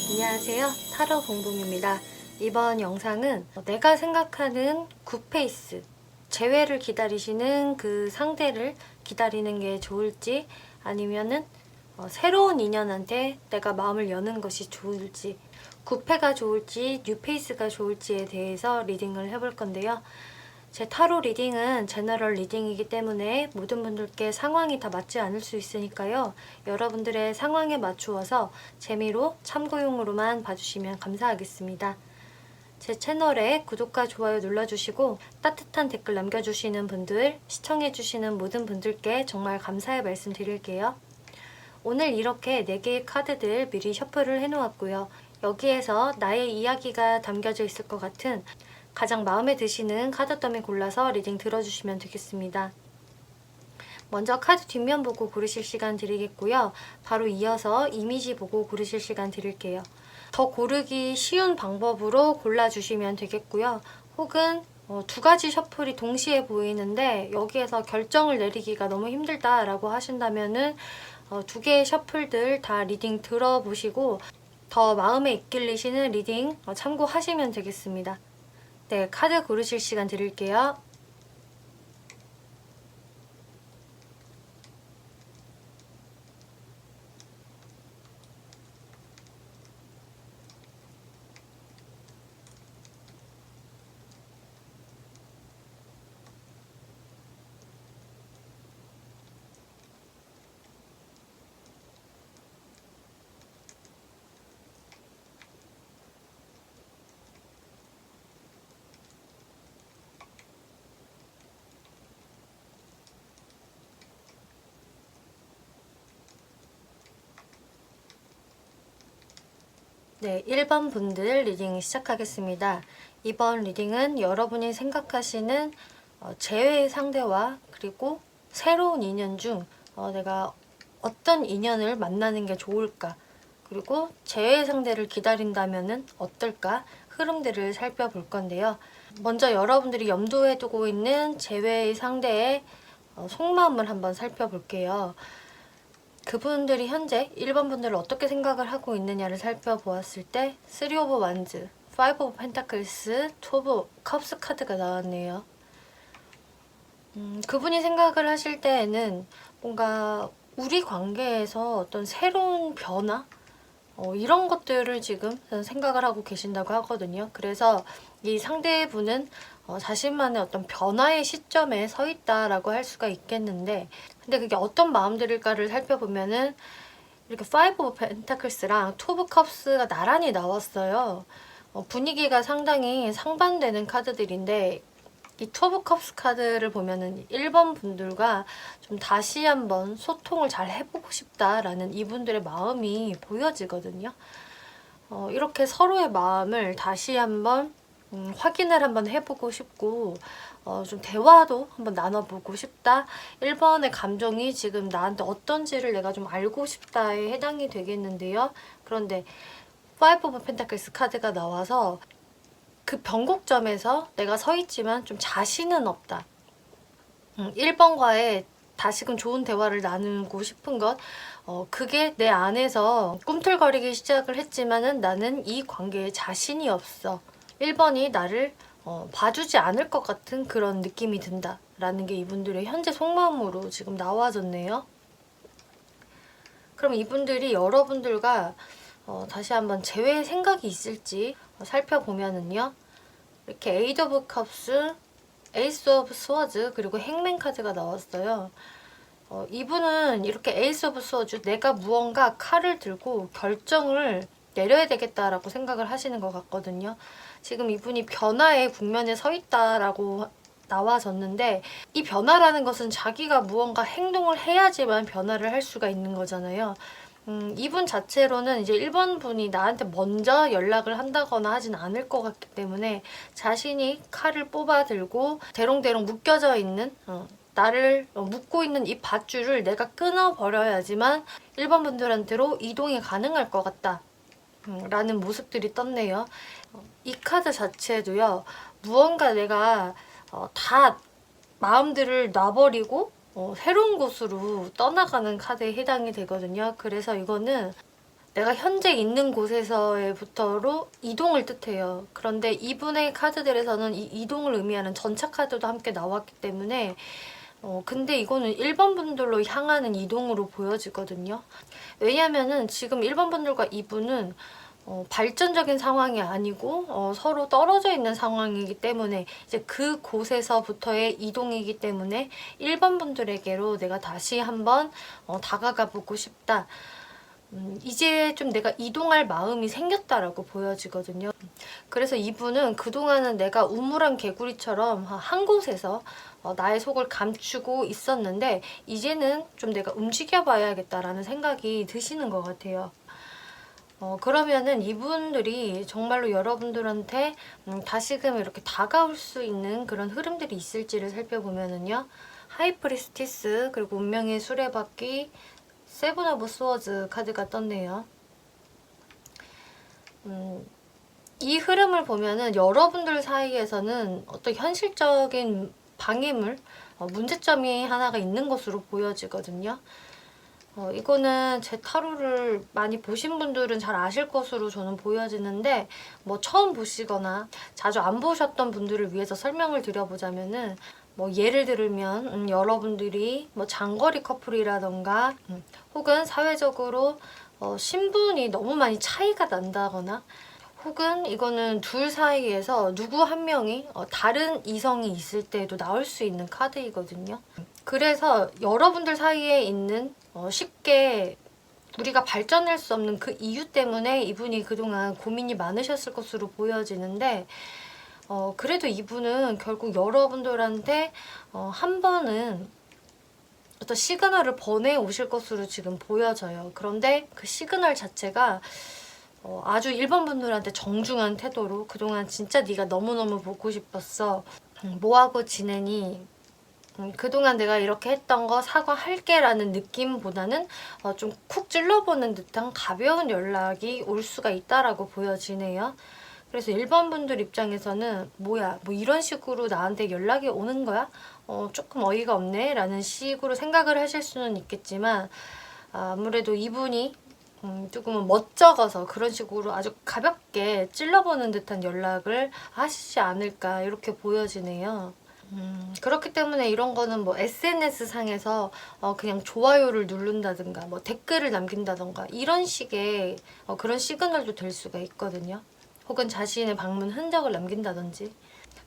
안녕하세요. 타로 봉봉입니다. 이번 영상은 내가 생각하는 굿페이스, 재회를 기다리시는 그 상대를 기다리는 게 좋을지 아니면은 새로운 인연한테 내가 마음을 여는 것이 좋을지, 굿페가 좋을지 뉴페이스가 좋을지에 대해서 리딩을 해볼 건데요. 제 타로 리딩은 제너럴 리딩이기 때문에 모든 분들께 상황이 다 맞지 않을 수 있으니까요. 여러분들의 상황에 맞추어서 재미로 참고용으로만 봐주시면 감사하겠습니다. 제 채널에 구독과 좋아요 눌러주시고 따뜻한 댓글 남겨주시는 분들, 시청해주시는 모든 분들께 정말 감사의 말씀 드릴게요. 오늘 이렇게 4개의 카드들 미리 셔플을 해놓았고요. 여기에서 나의 이야기가 담겨져 있을 것 같은 가장 마음에 드시는 카드 더미 골라서 리딩 들어주시면 되겠습니다. 먼저 카드 뒷면 보고 고르실 시간 드리겠고요. 바로 이어서 이미지 보고 고르실 시간 드릴게요. 더 고르기 쉬운 방법으로 골라주시면 되겠고요. 혹은 2가지 셔플이 동시에 보이는데 여기에서 결정을 내리기가 너무 힘들다라고 하신다면은 2개의 셔플들 다 리딩 들어보시고 더 마음에 이끌리시는 리딩 참고하시면 되겠습니다. 네, 카드 고르실 시간 드릴게요. 네, 1번 분들 리딩 시작하겠습니다. 이번 리딩은 여러분이 생각하시는 재회의 상대와 그리고 새로운 인연 중 내가 어떤 인연을 만나는 게 좋을까, 그리고 재회의 상대를 기다린다면 어떨까 흐름들을 살펴볼 건데요. 먼저 여러분들이 염두에 두고 있는 재회의 상대의 속마음을 한번 살펴볼게요. 그분들이 현재 1번 분들을 어떻게 생각을 하고 있느냐를 살펴보았을 때 3 오브 완즈, 5 오브 펜타클스, 2 오브 컵스 카드가 나왔네요. 그분이 생각을 하실 때에는 뭔가 우리 관계에서 어떤 새로운 변화? 이런 것들을 지금 생각을 하고 계신다고 하거든요. 그래서 이 상대분은 자신만의 어떤 변화의 시점에 서 있다라고 할 수가 있겠는데, 근데 그게 어떤 마음들일까를 살펴보면은 이렇게 5 오브 펜타클스랑 2 오브 컵스가 나란히 나왔어요. 분위기가 상당히 상반되는 카드들인데 이 2 오브 컵스 카드를 보면은 1번 분들과 좀 다시 한번 소통을 잘 해보고 싶다라는 이분들의 마음이 보여지거든요. 이렇게 서로의 마음을 다시 한번 확인을 한번 해보고 싶고 좀 대화도 한번 나눠보고 싶다. 1번의 감정이 지금 나한테 어떤지를 내가 좀 알고 싶다에 해당이 되겠는데요. 그런데 5 오브 펜타클스 카드가 나와서 그 변곡점에서 내가 서 있지만 좀 자신은 없다. 1번과의 다시금 좋은 대화를 나누고 싶은 것, 그게 내 안에서 꿈틀거리기 시작을 했지만은 나는 이 관계에 자신이 없어. 1번이 나를 봐주지 않을 것 같은 그런 느낌이 든다 라는 게 이분들의 현재 속마음으로 지금 나와졌네요. 그럼 이분들이 여러분들과 다시 한번 재회 생각이 있을지 살펴보면은요, 이렇게 에이드 오브 컵스, 에이스 오브 스워즈, 그리고 행맨 카드가 나왔어요. 이분은 이렇게 에이스 오브 스워즈, 내가 무언가 칼을 들고 결정을 내려야 되겠다라고 생각을 하시는 것 같거든요. 지금 이분이 변화의 국면에 서 있다라고 나와졌는데, 이 변화라는 것은 자기가 무언가 행동을 해야지만 변화를 할 수가 있는 거잖아요. 이분 자체로는 이제 1번 분이 나한테 먼저 연락을 한다거나 하진 않을 것 같기 때문에 자신이 칼을 뽑아 들고 대롱대롱 묶여져 있는 나를 묶고 있는 이 밧줄을 내가 끊어버려야지만 1번 분들한테로 이동이 가능할 것 같다 라는 모습들이 떴네요. 이 카드 자체도요, 무언가 내가 다 마음들을 놔버리고 새로운 곳으로 떠나가는 카드에 해당이 되거든요. 그래서 이거는 내가 현재 있는 곳에서부터로 이동을 뜻해요. 그런데 이분의 카드들에서는 이 이동을 의미하는 전차 카드도 함께 나왔기 때문에 근데 이거는 1번 분들로 향하는 이동으로 보여지거든요. 왜냐면은 지금 1번 분들과 이분은 발전적인 상황이 아니고 서로 떨어져 있는 상황이기 때문에 이제 그곳에서부터의 이동이기 때문에 1번 분들에게로 내가 다시 한번 다가가 보고 싶다. 이제 좀 내가 이동할 마음이 생겼다라고 보여지거든요. 그래서 이분은 그동안은 내가 우물한 개구리처럼 한 곳에서 나의 속을 감추고 있었는데 이제는 좀 내가 움직여 봐야겠다라는 생각이 드시는 것 같아요. 그러면은 이분들이 정말로 여러분들한테 다시금 이렇게 다가올 수 있는 그런 흐름들이 있을지를 살펴보면은요. 하이프리스티스, 그리고 운명의 수레바퀴, 세븐 오브 스워즈 카드가 떴네요. 이 흐름을 보면은 여러분들 사이에서는 어떤 현실적인 방해물, 문제점이 하나가 있는 것으로 보여지거든요. 이거는 제 타로를 많이 보신 분들은 잘 아실 것으로 저는 보여지는데 뭐 처음 보시거나 자주 안 보셨던 분들을 위해서 설명을 드려보자면은 뭐 예를 들면 여러분들이 뭐 장거리 커플이라던가 혹은 사회적으로 신분이 너무 많이 차이가 난다거나 혹은 이거는 둘 사이에서 누구 한 명이 다른 이성이 있을 때도 나올 수 있는 카드이거든요. 그래서 여러분들 사이에 있는 쉽게 우리가 발전할 수 없는 그 이유 때문에 이분이 그동안 고민이 많으셨을 것으로 보여지는데 그래도 이분은 결국 여러분들한테 한 번은 어떤 시그널을 보내오실 것으로 지금 보여져요. 그런데 그 시그널 자체가 아주 1번 분들한테 정중한 태도로 그동안 진짜 네가 너무너무 보고 싶었어. 뭐하고 지내니? 그동안 내가 이렇게 했던 거 사과할게 라는 느낌보다는 좀 쿡 찔러보는 듯한 가벼운 연락이 올 수가 있다라고 보여지네요. 그래서 1번 분들 입장에서는 뭐야 뭐 이런 식으로 나한테 연락이 오는 거야? 조금 어이가 없네 라는 식으로 생각을 하실 수는 있겠지만 아무래도 이분이 조금은 멋쩍어서 그런 식으로 아주 가볍게 찔러보는 듯한 연락을 하시지 않을까 이렇게 보여지네요. 그렇기 때문에 이런 거는 뭐 SNS 상에서 그냥 좋아요를 누른다든가 뭐 댓글을 남긴다든가 이런 식의 그런 시그널도 될 수가 있거든요. 혹은 자신의 방문 흔적을 남긴다든지.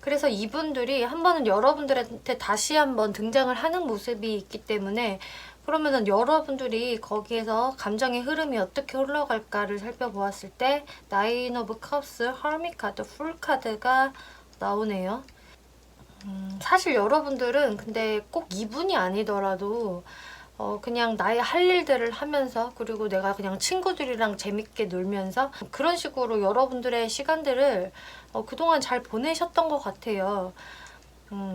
그래서 이분들이 한 번은 여러분들한테 다시 한번 등장을 하는 모습이 있기 때문에 그러면은 여러분들이 거기에서 감정의 흐름이 어떻게 흘러갈까를 살펴보았을 때 나인 오브 컵스, 허밋 카드, 풀 카드가 나오네요. 사실 여러분들은 근데 꼭 이분이 아니더라도 그냥 나의 할 일들을 하면서 그리고 내가 그냥 친구들이랑 재밌게 놀면서 그런 식으로 여러분들의 시간들을 그동안 잘 보내셨던 것 같아요.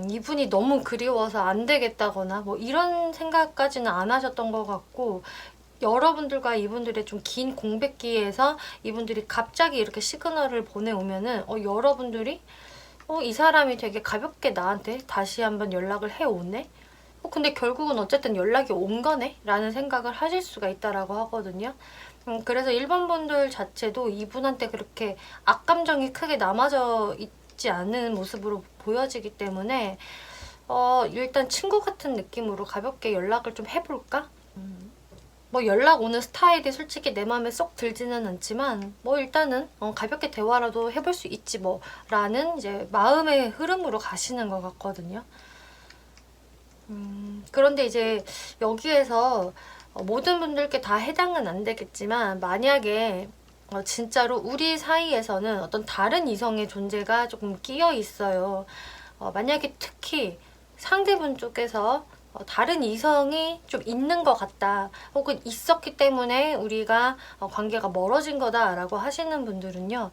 이분이 너무 그리워서 안 되겠다거나 뭐 이런 생각까지는 안 하셨던 것 같고 여러분들과 이분들의 좀 긴 공백기에서 이분들이 갑자기 이렇게 시그널을 보내오면은 여러분들이 이 사람이 되게 가볍게 나한테 다시 한번 연락을 해오네? 근데 결국은 어쨌든 연락이 온 거네? 라는 생각을 하실 수가 있다라고 하거든요. 그래서 1번 분들 자체도 이분한테 그렇게 악감정이 크게 남아져 있지 않은 모습으로 보여지기 때문에 일단 친구 같은 느낌으로 가볍게 연락을 좀 해볼까? 뭐 연락 오는 스타일이 솔직히 내 마음에 쏙 들지는 않지만 뭐 일단은 가볍게 대화라도 해볼 수 있지 뭐 라는 이제 마음의 흐름으로 가시는 것 같거든요. 그런데 이제 여기에서 모든 분들께 다 해당은 안 되겠지만 만약에 진짜로 우리 사이에서는 어떤 다른 이성의 존재가 조금 끼어 있어요. 만약에 특히 상대분 쪽에서 다른 이성이 좀 있는 것 같다 혹은 있었기 때문에 우리가 관계가 멀어진 거다라고 하시는 분들은요.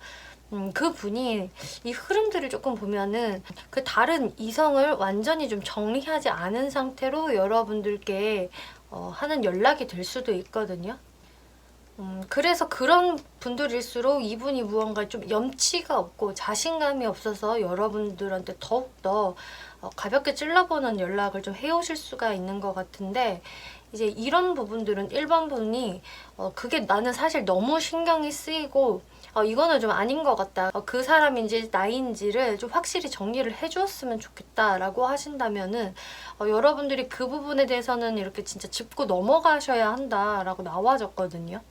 그분이 이 흐름들을 조금 보면은 그 다른 이성을 완전히 좀 정리하지 않은 상태로 여러분들께 하는 연락이 될 수도 있거든요. 그래서 그런 분들일수록 이분이 무언가 좀 염치가 없고 자신감이 없어서 여러분들한테 더욱더 가볍게 찔러보는 연락을 좀 해오실 수가 있는 것 같은데 이제 이런 부분들은 1번 분이 그게 나는 사실 너무 신경이 쓰이고 이거는 좀 아닌 것 같다. 그 사람인지 나인지를 좀 확실히 정리를 해주었으면 좋겠다라고 하신다면은 여러분들이 그 부분에 대해서는 이렇게 진짜 짚고 넘어가셔야 한다라고 나와졌거든요.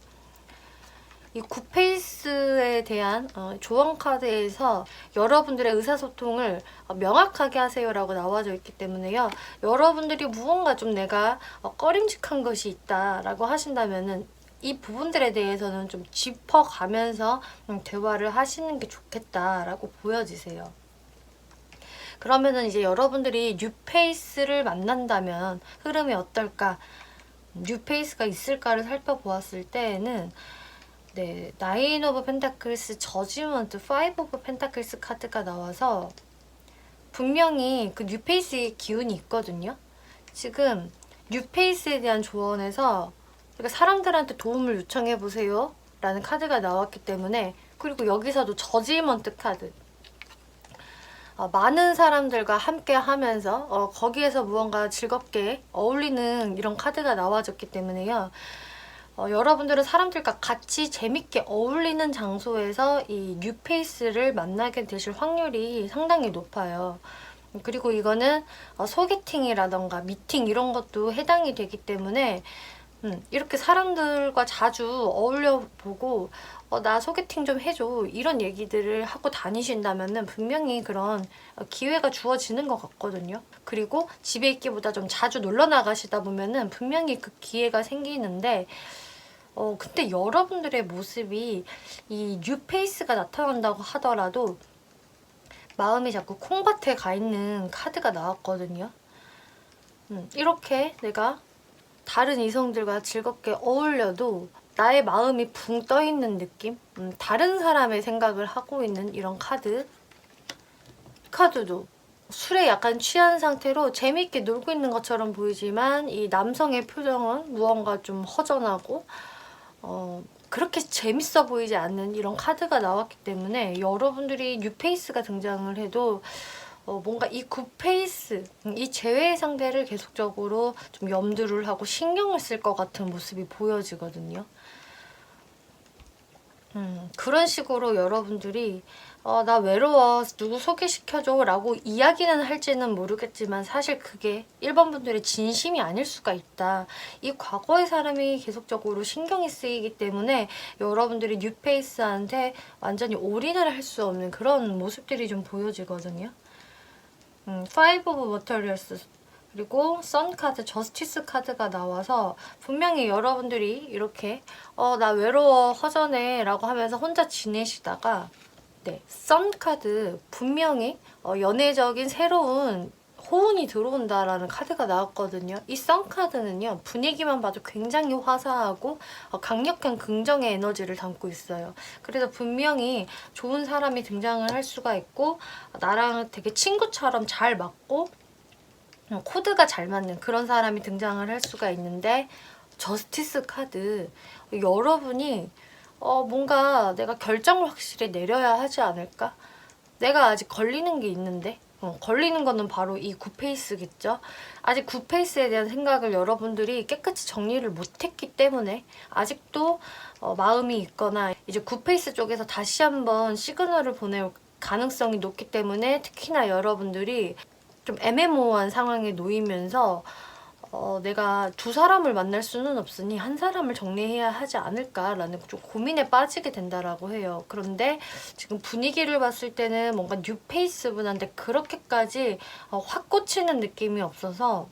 이 굿페이스에 대한 조언 카드에서 여러분들의 의사소통을 명확하게 하세요라고 나와져 있기 때문에요. 여러분들이 무언가 좀 내가 꺼림직한 것이 있다라고 하신다면은 이 부분들에 대해서는 좀 짚어가면서 대화를 하시는 게 좋겠다라고 보여지세요. 그러면은 이제 여러분들이 뉴페이스를 만난다면 흐름이 어떨까? 뉴페이스가 있을까를 살펴보았을 때에는 네, 나인 오브 펜타클스, 저지먼트, 파이브 오브 펜타클스 카드가 나와서 분명히 그 뉴페이스의 기운이 있거든요. 지금 뉴페이스에 대한 조언에서 그러니까 사람들한테 도움을 요청해보세요 라는 카드가 나왔기 때문에, 그리고 여기서도 저지먼트 카드, 많은 사람들과 함께 하면서 거기에서 무언가 즐겁게 어울리는 이런 카드가 나와줬기 때문에요. 여러분들은 사람들과 같이 재밌게 어울리는 장소에서 이 뉴페이스를 만나게 되실 확률이 상당히 높아요. 그리고 이거는 소개팅이라던가 미팅 이런 것도 해당이 되기 때문에 이렇게 사람들과 자주 어울려보고 나 소개팅 좀 해줘 이런 얘기들을 하고 다니신다면 분명히 그런 기회가 주어지는 것 같거든요. 그리고 집에 있기보다 좀 자주 놀러 나가시다 보면은 분명히 그 기회가 생기는데 근데 여러분들의 모습이 이 뉴페이스가 나타난다고 하더라도 마음이 자꾸 콩밭에 가 있는 카드가 나왔거든요. 이렇게 내가 다른 이성들과 즐겁게 어울려도 나의 마음이 붕 떠 있는 느낌? 다른 사람의 생각을 하고 있는 이런 카드. 카드도 술에 약간 취한 상태로 재미있게 놀고 있는 것처럼 보이지만 이 남성의 표정은 무언가 좀 허전하고 그렇게 재밌어 보이지 않는 이런 카드가 나왔기 때문에 여러분들이 뉴페이스가 등장을 해도 뭔가 이 굿페이스, 이 제외의 상대를 계속적으로 좀 염두를 하고 신경을 쓸 것 같은 모습이 보여지거든요. 그런 식으로 여러분들이 나 외로워 누구 소개시켜줘 라고 이야기는 할지는 모르겠지만 사실 그게 1번 분들의 진심이 아닐 수가 있다. 이 과거의 사람이 계속적으로 신경이 쓰이기 때문에 여러분들이 뉴페이스한테 완전히 올인을 할 수 없는 그런 모습들이 좀 보여지거든요. 파이브 오브 머터리얼스 그리고 선 카드, 저스티스 카드가 나와서 분명히 여러분들이 이렇게 나 외로워 허전해 라고 하면서 혼자 지내시다가 네, 선 카드 분명히 연애적인 새로운 호운이 들어온다라는 카드가 나왔거든요. 이 선 카드는요, 분위기만 봐도 굉장히 화사하고 강력한 긍정의 에너지를 담고 있어요. 그래서 분명히 좋은 사람이 등장을 할 수가 있고 나랑 되게 친구처럼 잘 맞고 코드가 잘 맞는 그런 사람이 등장을 할 수가 있는데, 저스티스 카드, 여러분이 뭔가 내가 결정을 확실히 내려야 하지 않을까? 내가 아직 걸리는 게 있는데 걸리는 거는 바로 이 굿페이스겠죠. 아직 굿페이스에 대한 생각을 여러분들이 깨끗이 정리를 못했기 때문에 아직도 마음이 있거나 이제 굿페이스 쪽에서 다시 한번 시그널을 보낼 가능성이 높기 때문에 특히나 여러분들이 좀 애매모호한 상황에 놓이면서 내가 두 사람을 만날 수는 없으니 한 사람을 정리해야 하지 않을까라는 좀 고민에 빠지게 된다라고 해요. 그런데 지금 분위기를 봤을 때는 뭔가 뉴페이스 분한테 그렇게까지 확 꽂히는 느낌이 없어서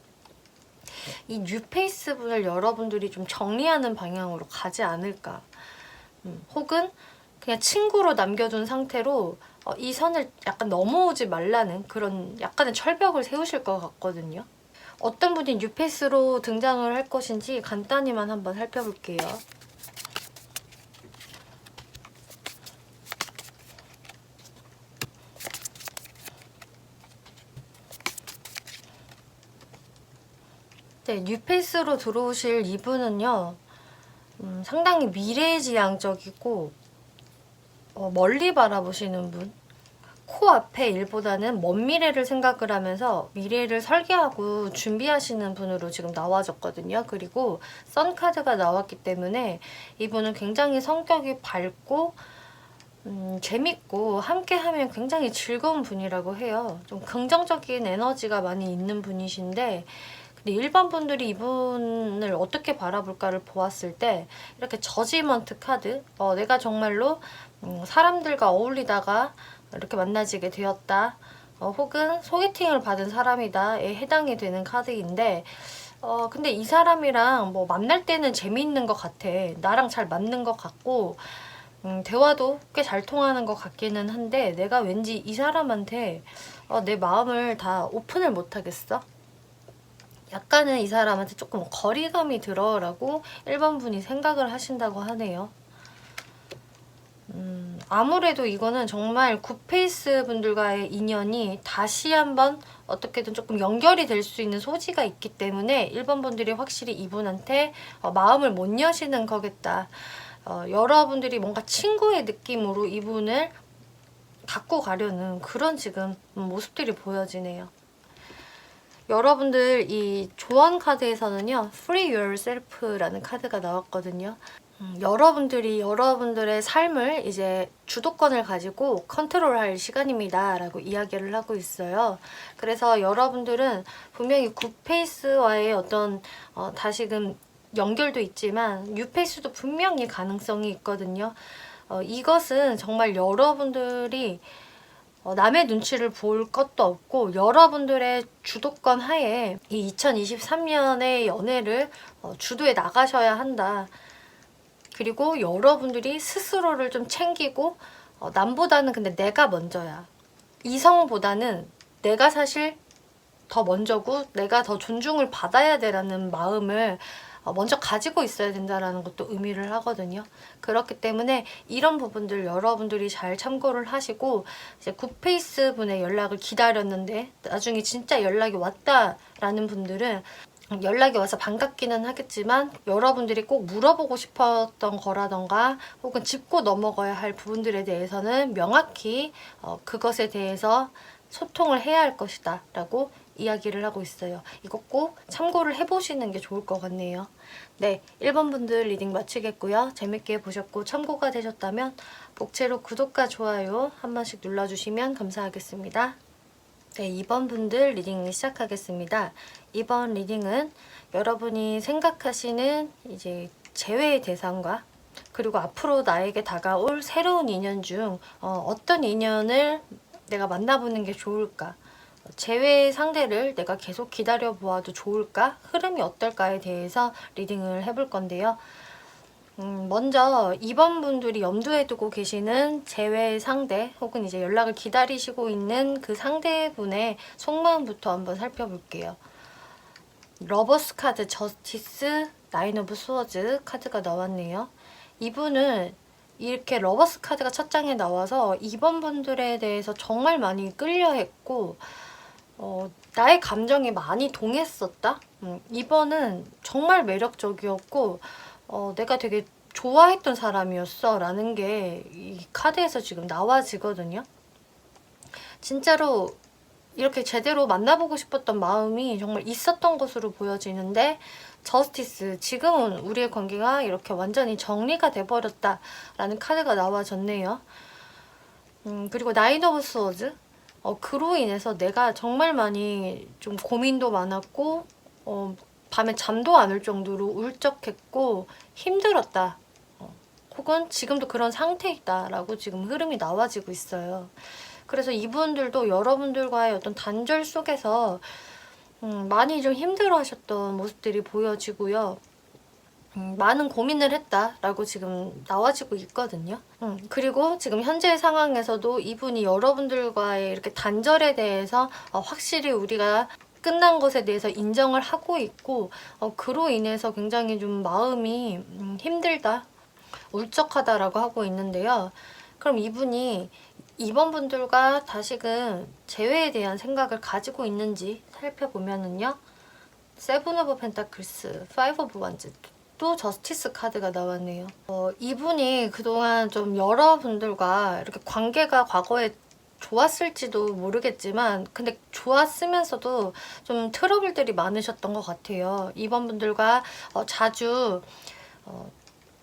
이 뉴페이스 분을 여러분들이 좀 정리하는 방향으로 가지 않을까. 혹은 그냥 친구로 남겨둔 상태로 이 선을 약간 넘어오지 말라는 그런 약간의 철벽을 세우실 것 같거든요. 어떤 분이 뉴페이스로 등장을 할 것인지 간단히만 한번 살펴볼게요. 네, 뉴페이스로 들어오실 이분은요, 상당히 미래지향적이고 멀리 바라보시는 분, 코앞의 일보다는 먼 미래를 생각을 하면서 미래를 설계하고 준비하시는 분으로 지금 나와졌거든요. 그리고 선 카드가 나왔기 때문에 이분은 굉장히 성격이 밝고 재밌고 함께하면 굉장히 즐거운 분이라고 해요. 좀 긍정적인 에너지가 많이 있는 분이신데, 근데 일반 분들이 이분을 어떻게 바라볼까를 보았을 때 이렇게 저지먼트 카드, 내가 정말로 사람들과 어울리다가 이렇게 만나지게 되었다, 혹은 소개팅을 받은 사람이다에 해당이 되는 카드인데, 근데 이 사람이랑 뭐 만날 때는 재미있는 것 같아. 나랑 잘 맞는 것 같고, 대화도 꽤 잘 통하는 것 같기는 한데, 내가 왠지 이 사람한테 내 마음을 다 오픈을 못 하겠어. 약간은 이 사람한테 조금 거리감이 들어라고 1번 분이 생각을 하신다고 하네요. 아무래도 이거는 정말 굿페이스 분들과의 인연이 다시 한번 어떻게든 조금 연결이 될 수 있는 소지가 있기 때문에 1번 분들이 확실히 이분한테 마음을 못 여시는 거겠다. 여러분들이 뭔가 친구의 느낌으로 이분을 갖고 가려는 그런 지금 모습들이 보여지네요. 여러분들 이 조언 카드에서는요, Free Yourself라는 카드가 나왔거든요. 여러분들이 여러분들의 삶을 이제 주도권을 가지고 컨트롤할 시간입니다 라고 이야기를 하고 있어요. 그래서 여러분들은 분명히 굿페이스와의 어떤 다시금 연결도 있지만 뉴페이스도 분명히 가능성이 있거든요. 이것은 정말 여러분들이 남의 눈치를 볼 것도 없고 여러분들의 주도권 하에 이 2023년의 연애를 주도해 나가셔야 한다. 그리고 여러분들이 스스로를 좀 챙기고 남보다는 근데 내가 먼저야. 이성보다는 내가 사실 더 먼저고 내가 더 존중을 받아야 되라는 마음을 먼저 가지고 있어야 된다는 것도 의미를 하거든요. 그렇기 때문에 이런 부분들 여러분들이 잘 참고를 하시고, 이제 굿페이스 분의 연락을 기다렸는데 나중에 진짜 연락이 왔다라는 분들은 연락이 와서 반갑기는 하겠지만 여러분들이 꼭 물어보고 싶었던 거라던가 혹은 짚고 넘어가야 할 부분들에 대해서는 명확히 그것에 대해서 소통을 해야 할 것이다 라고 이야기를 하고 있어요. 이거 꼭 참고를 해보시는 게 좋을 것 같네요. 네, 1번 분들 리딩 마치겠고요. 재밌게 보셨고 참고가 되셨다면 복채로 구독과 좋아요 한 번씩 눌러주시면 감사하겠습니다. 네, 2번 분들 리딩 시작하겠습니다. 이번 리딩은 여러분이 생각하시는 이제 재회의 대상과 그리고 앞으로 나에게 다가올 새로운 인연 중 어떤 인연을 내가 만나보는 게 좋을까? 재회의 상대를 내가 계속 기다려보아도 좋을까? 흐름이 어떨까에 대해서 리딩을 해볼 건데요. 먼저 2번 분들이 염두에 두고 계시는 재회 상대 혹은 이제 연락을 기다리시고 있는 그 상대분의 속마음부터 한번 살펴볼게요. 러버스 카드, 저스티스, 나인 오브 스워즈 카드가 나왔네요. 이분은 이렇게 러버스 카드가 첫 장에 나와서 2번 분들에 대해서 정말 많이 끌려했고 나의 감정이 많이 동했었다? 2번은 정말 매력적이었고 내가 되게 좋아했던 사람이었어 라는 게 이 카드에서 지금 나와지거든요. 진짜로 이렇게 제대로 만나보고 싶었던 마음이 정말 있었던 것으로 보여지는데, 저스티스, 지금은 우리의 관계가 이렇게 완전히 정리가 돼버렸다 라는 카드가 나와졌네요. 그리고 나인 오브 스워즈, 그로 인해서 내가 정말 많이 좀 고민도 많았고 밤에 잠도 안 올 정도로 울적했고 힘들었다. 혹은 지금도 그런 상태이다 라고 지금 흐름이 나와지고 있어요. 그래서 이분들도 여러분들과의 어떤 단절 속에서 많이 좀 힘들어 하셨던 모습들이 보여지고요. 많은 고민을 했다라고 지금 나와지고 있거든요. 그리고 지금 현재 상황에서도 이분이 여러분들과의 이렇게 단절에 대해서 확실히 우리가 끝난 것에 대해서 인정을 하고 있고 그로 인해서 굉장히 좀 마음이 힘들다, 울적하다라고 하고 있는데요. 그럼 이분이 2번 분들과 다시금 재회에 대한 생각을 가지고 있는지 살펴보면은요. 세븐 오브 펜타클스, 파이브 오브 완즈, 또 저스티스 카드가 나왔네요. 이분이 그동안 좀 여러분들과 이렇게 관계가 과거에 좋았을지도 모르겠지만 근데 좋았으면서도 좀 트러블들이 많으셨던 것 같아요. 이번 분들과 자주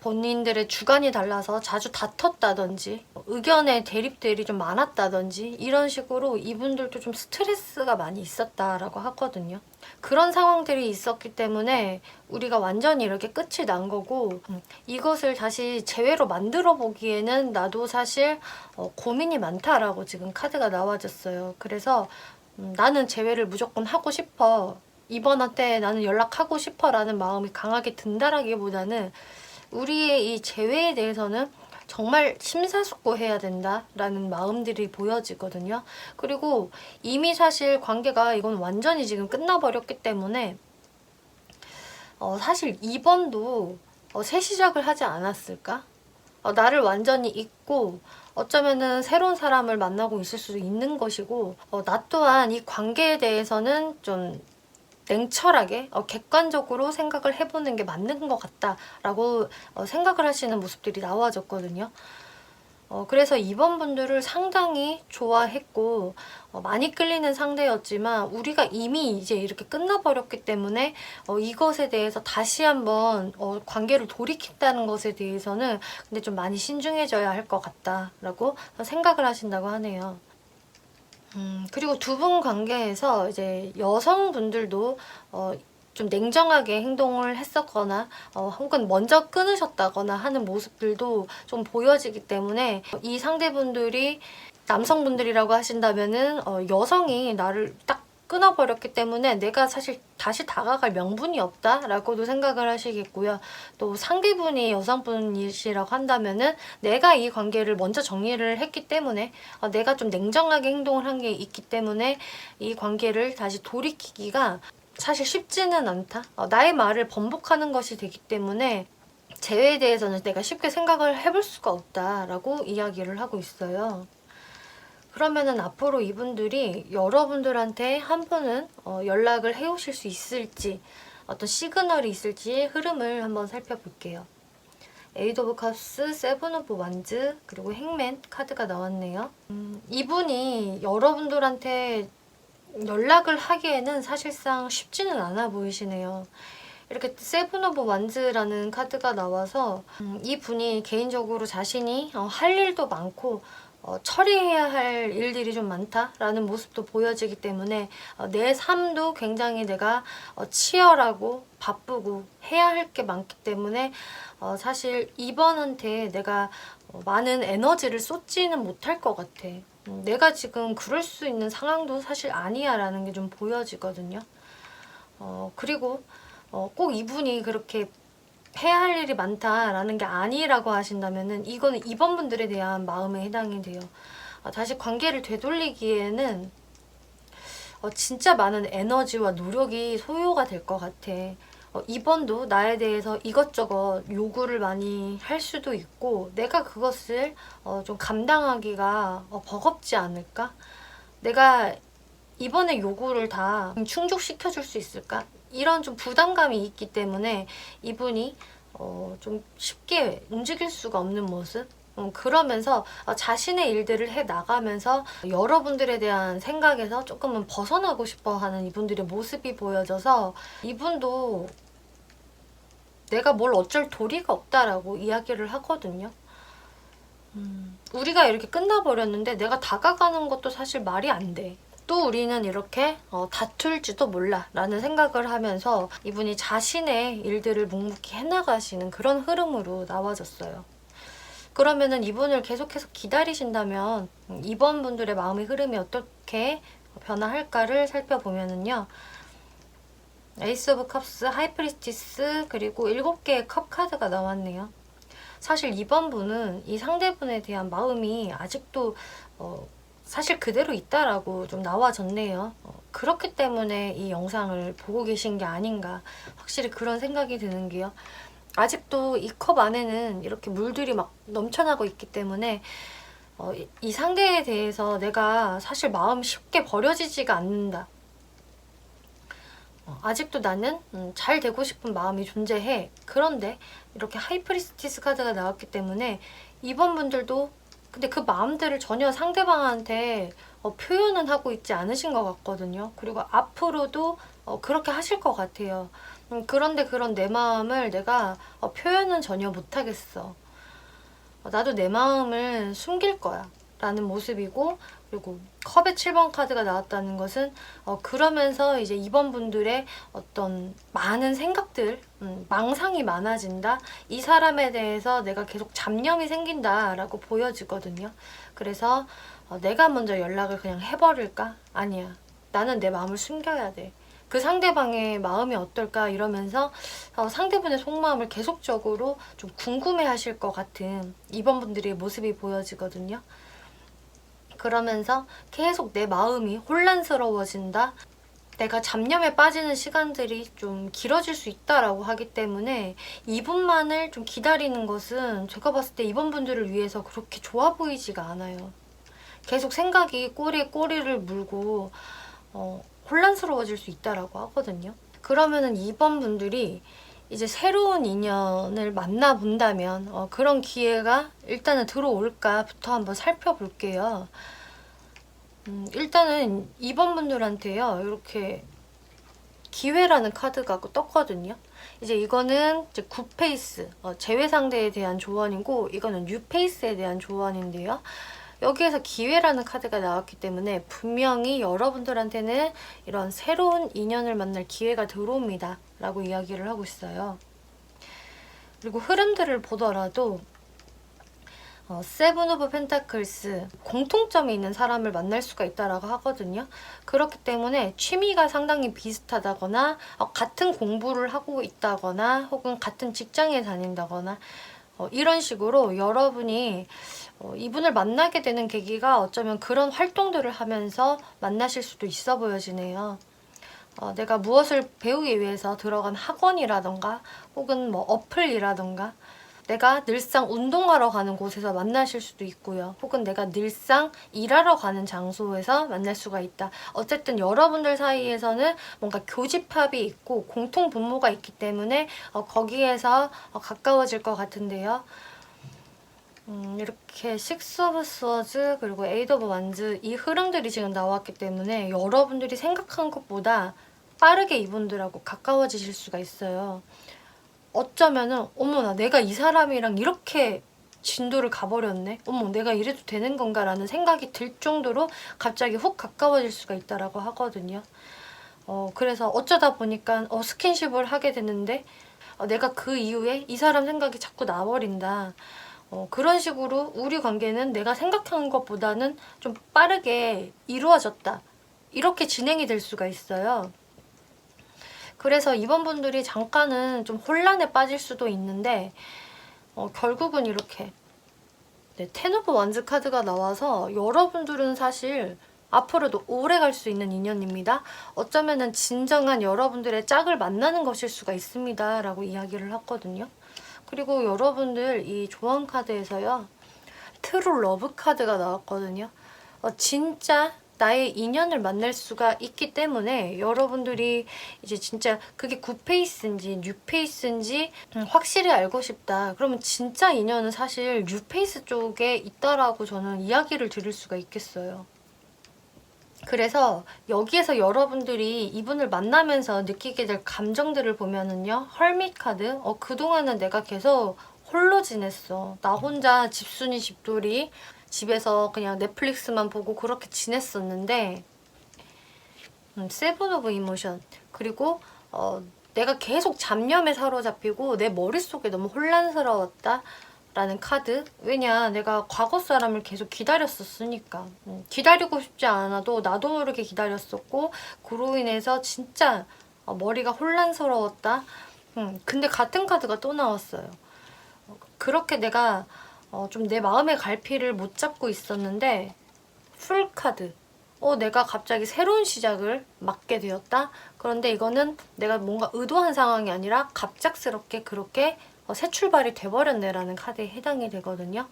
본인들의 주관이 달라서 자주 다퉜다든지 의견의 대립들이 좀 많았다든지 이런 식으로 이분들도 좀 스트레스가 많이 있었다라고 하거든요. 그런 상황들이 있었기 때문에 우리가 완전히 이렇게 끝이 난 거고 이것을 다시 재회로 만들어 보기에는 나도 사실 고민이 많다라고 지금 카드가 나와졌어요. 그래서 나는 재회를 무조건 하고 싶어. 이번한테 나는 연락하고 싶어 라는 마음이 강하게 든다라기보다는 우리의 이 재회에 대해서는 정말 심사숙고해야 된다라는 마음들이 보여지거든요. 그리고 이미 사실 관계가 이건 완전히 지금 끝나버렸기 때문에 사실 이번도 새 시작을 하지 않았을까? 나를 완전히 잊고 어쩌면은 새로운 사람을 만나고 있을 수도 있는 것이고 나 또한 이 관계에 대해서는 좀 냉철하게 객관적으로 생각을 해보는 게 맞는 것 같다라고 생각을 하시는 모습들이 나와졌거든요. 그래서 이번 분들을 상당히 좋아했고 많이 끌리는 상대였지만 우리가 이미 이제 이렇게 끝나버렸기 때문에 이것에 대해서 다시 한번 관계를 돌이킨다는 것에 대해서는 근데 좀 많이 신중해져야 할 것 같다라고 생각을 하신다고 하네요. 그리고 두 분 관계에서 이제 여성분들도 좀 냉정하게 행동을 했었거나 혹은 먼저 끊으셨다거나 하는 모습들도 좀 보여지기 때문에 이 상대분들이 남성분들이라고 하신다면은 여성이 나를 딱 끊어버렸기 때문에 내가 사실 다시 다가갈 명분이 없다라고도 생각을 하시겠고요. 또 상대분이 여성분이시라고 한다면은 내가 이 관계를 먼저 정리를 했기 때문에 내가 좀 냉정하게 행동을 한 게 있기 때문에 이 관계를 다시 돌이키기가 사실 쉽지는 않다. 나의 말을 번복하는 것이 되기 때문에 재회에 대해서는 내가 쉽게 생각을 해볼 수가 없다라고 이야기를 하고 있어요. 그러면은 앞으로 이분들이 여러분들한테 한 번은 연락을 해오실 수 있을지 어떤 시그널이 있을지 흐름을 한번 살펴볼게요. 에이드 오브 컵스, 세븐 오브 완즈, 그리고 행맨 카드가 나왔네요. 이분이 여러분들한테 연락을 하기에는 사실상 쉽지는 않아 보이시네요. 이렇게 세븐 오브 완즈라는 카드가 나와서 이분이 개인적으로 자신이 할 일도 많고 처리해야 할 일들이 좀 많다라는 모습도 보여지기 때문에 내 삶도 굉장히 내가 치열하고 바쁘고 해야 할 게 많기 때문에 사실 이번한테 내가 많은 에너지를 쏟지는 못할 것 같아. 내가 지금 그럴 수 있는 상황도 사실 아니야 라는 게 좀 보여지거든요. 그리고 꼭 이분이 그렇게 해야 할 일이 많다라는 게 아니라고 하신다면은 이거는 이번 분들에 대한 마음에 해당이 돼요. 다시 관계를 되돌리기에는 진짜 많은 에너지와 노력이 소요가 될 것 같아. 이번도 나에 대해서 이것저것 요구를 많이 할 수도 있고 내가 그것을 좀 감당하기가 버겁지 않을까? 내가 이번에 요구를 다 충족시켜 줄 수 있을까? 이런 좀 부담감이 있기 때문에 이분이 좀 쉽게 움직일 수가 없는 모습? 그러면서 자신의 일들을 해 나가면서 여러분들에 대한 생각에서 조금은 벗어나고 싶어 하는 이분들의 모습이 보여져서 이분도 내가 뭘 어쩔 도리가 없다라고 이야기를 하거든요. 우리가 이렇게 끝나버렸는데 내가 다가가는 것도 사실 말이 안 돼. 또 우리는 이렇게 다툴지도 몰라 라는 생각을 하면서 이분이 자신의 일들을 묵묵히 해나가시는 그런 흐름으로 나와졌어요. 그러면은 이분을 계속해서 기다리신다면 이번 분들의 마음의 흐름이 어떻게 변화할까를 살펴보면은요. 에이스 오브 컵스, 하이프리스티스, 그리고 7개의 컵 카드가 나왔네요. 사실 이번 분은 이 상대분에 대한 마음이 아직도 사실 그대로 있다라고 좀 나와졌네요. 그렇기 때문에 이 영상을 보고 계신 게 아닌가 확실히 그런 생각이 드는 게요. 아직도 이 컵 안에는 이렇게 물들이 막 넘쳐나고 있기 때문에 이 상대에 대해서 내가 사실 마음 쉽게 버려지지가 않는다. 아직도 나는 잘 되고 싶은 마음이 존재해. 그런데 이렇게 하이프리스티스 카드가 나왔기 때문에 이번 분들도 근데 그 마음들을 전혀 상대방한테 표현은 하고 있지 않으신 것 같거든요. 그리고 앞으로도 그렇게 하실 것 같아요. 그런데 그런 내 마음을 내가 표현은 전혀 못하겠어. 나도 내 마음을 숨길 거야 라는 모습이고, 그리고 컵의 7번 카드가 나왔다는 것은 그러면서 이제 이번 분들의 어떤 많은 생각들, 망상이 많아진다, 이 사람에 대해서 내가 계속 잡념이 생긴다 라고 보여지거든요. 그래서 내가 먼저 연락을 그냥 해버릴까? 아니야, 나는 내 마음을 숨겨야 돼. 그 상대방의 마음이 어떨까 이러면서 상대분의 속마음을 계속적으로 좀 궁금해 하실 것 같은 이번 분들의 모습이 보여지거든요. 그러면서 계속 내 마음이 혼란스러워진다, 내가 잡념에 빠지는 시간들이 좀 길어질 수 있다라고 하기 때문에 이분만을 좀 기다리는 것은 제가 봤을 때 이번 분들을 위해서 그렇게 좋아 보이지가 않아요. 계속 생각이 꼬리에 꼬리를 물고 혼란스러워질 수 있다라고 하거든요. 그러면은 이번 분들이 이제 새로운 인연을 만나본다면 그런 기회가 일단은 들어올까부터 한번 살펴볼게요. 일단은 이번 분들한테요, 이렇게 기회라는 카드가 떴거든요. 이제 이거는 이제 굿페이스, 제외 상대에 대한 조언이고, 이거는 뉴페이스에 대한 조언인데요. 여기에서 기회라는 카드가 나왔기 때문에 분명히 여러분들한테는 이런 새로운 인연을 만날 기회가 들어옵니다 라고 이야기를 하고 있어요. 그리고 흐름들을 보더라도 세븐 오브 펜타클스, 공통점이 있는 사람을 만날 수가 있다라고 하거든요. 그렇기 때문에 취미가 상당히 비슷하다거나 같은 공부를 하고 있다거나 혹은 같은 직장에 다닌다거나 이런 식으로 여러분이 이분을 만나게 되는 계기가 어쩌면 그런 활동들을 하면서 만나실 수도 있어 보여지네요. 내가 무엇을 배우기 위해서 들어간 학원이라던가 혹은 뭐 어플이라던가 내가 늘상 운동하러 가는 곳에서 만나실 수도 있고요. 혹은 내가 늘상 일하러 가는 장소에서 만날 수가 있다. 어쨌든 여러분들 사이에서는 뭔가 교집합이 있고 공통 분모가 있기 때문에 거기에서 가까워질 것 같은데요. 이렇게 식스 오브 스워즈 그리고 에이드 오브 완즈, 이 흐름들이 지금 나왔기 때문에 여러분들이 생각한 것보다 빠르게 이분들하고 가까워지실 수가 있어요. 어쩌면은 어머나, 내가 이 사람이랑 이렇게 진도를 가버렸네, 어머 내가 이래도 되는 건가 라는 생각이 들 정도로 갑자기 훅 가까워질 수가 있다라고 하거든요. 그래서 어쩌다 보니까 스킨십을 하게 됐는데 내가 그 이후에 이 사람 생각이 자꾸 나버린다. 그런 식으로 우리 관계는 내가 생각한 것보다는 좀 빠르게 이루어졌다, 이렇게 진행이 될 수가 있어요. 그래서 이번 분들이 잠깐은 좀 혼란에 빠질 수도 있는데 결국은 이렇게 텐 오브 완즈 카드가 나와서 여러분들은 사실 앞으로도 오래 갈 수 있는 인연입니다. 어쩌면은 진정한 여러분들의 짝을 만나는 것일 수가 있습니다 라고 이야기를 했거든요. 그리고 여러분들 이 조언 카드에서요, 트루 러브 카드가 나왔거든요. 진짜 나의 인연을 만날 수가 있기 때문에 여러분들이 이제 진짜 그게 굿페이스인지 뉴페이스인지 확실히 알고 싶다. 그러면 진짜 인연은 사실 뉴페이스 쪽에 있다라고 저는 이야기를 드릴 수가 있겠어요. 그래서 여기에서 여러분들이 이분을 만나면서 느끼게 될 감정들을 보면은요, 헐밋 카드, 그동안은 내가 계속 홀로 지냈어, 나 혼자 집순이 집돌이 집에서 그냥 넷플릭스만 보고 그렇게 지냈었는데, 세븐 오브 이모션, 그리고 내가 계속 잡념에 사로잡히고 내 머릿속에 너무 혼란스러웠다 라는 카드. 왜냐, 내가 과거 사람을 계속 기다렸었으니까. 기다리고 싶지 않아도 나도 모르게 기다렸었고 그로 인해서 진짜 머리가 혼란스러웠다. 근데 같은 카드가 또 나왔어요. 그렇게 내가 좀 내 마음의 갈피를 못 잡고 있었는데 풀 카드. 내가 갑자기 새로운 시작을 맞게 되었다. 그런데 이거는 내가 뭔가 의도한 상황이 아니라 갑작스럽게 그렇게 새 출발이 돼버렸네 라는 카드에 해당이 되거든요.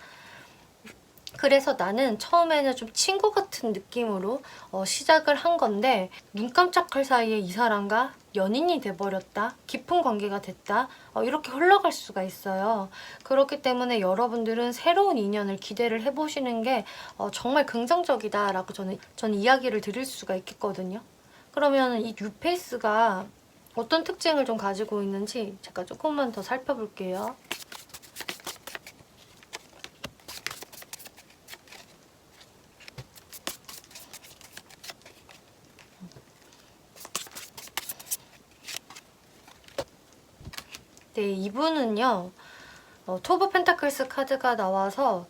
그래서 나는 처음에는 좀 친구 같은 느낌으로 시작을 한 건데 눈 깜짝할 사이에 이 사람과 연인이 돼버렸다, 깊은 관계가 됐다, 이렇게 흘러갈 수가 있어요. 그렇기 때문에 여러분들은 새로운 인연을 기대를 해보시는 게 정말 긍정적이다라고 저는 이야기를 드릴 수가 있겠거든요. 그러면 이 뉴페이스가 어떤 특징을 좀 가지고 있는지 제가 조금만 더 살펴볼게요. 네, 이분은요, 투 오브 펜타클스 카드가 나와서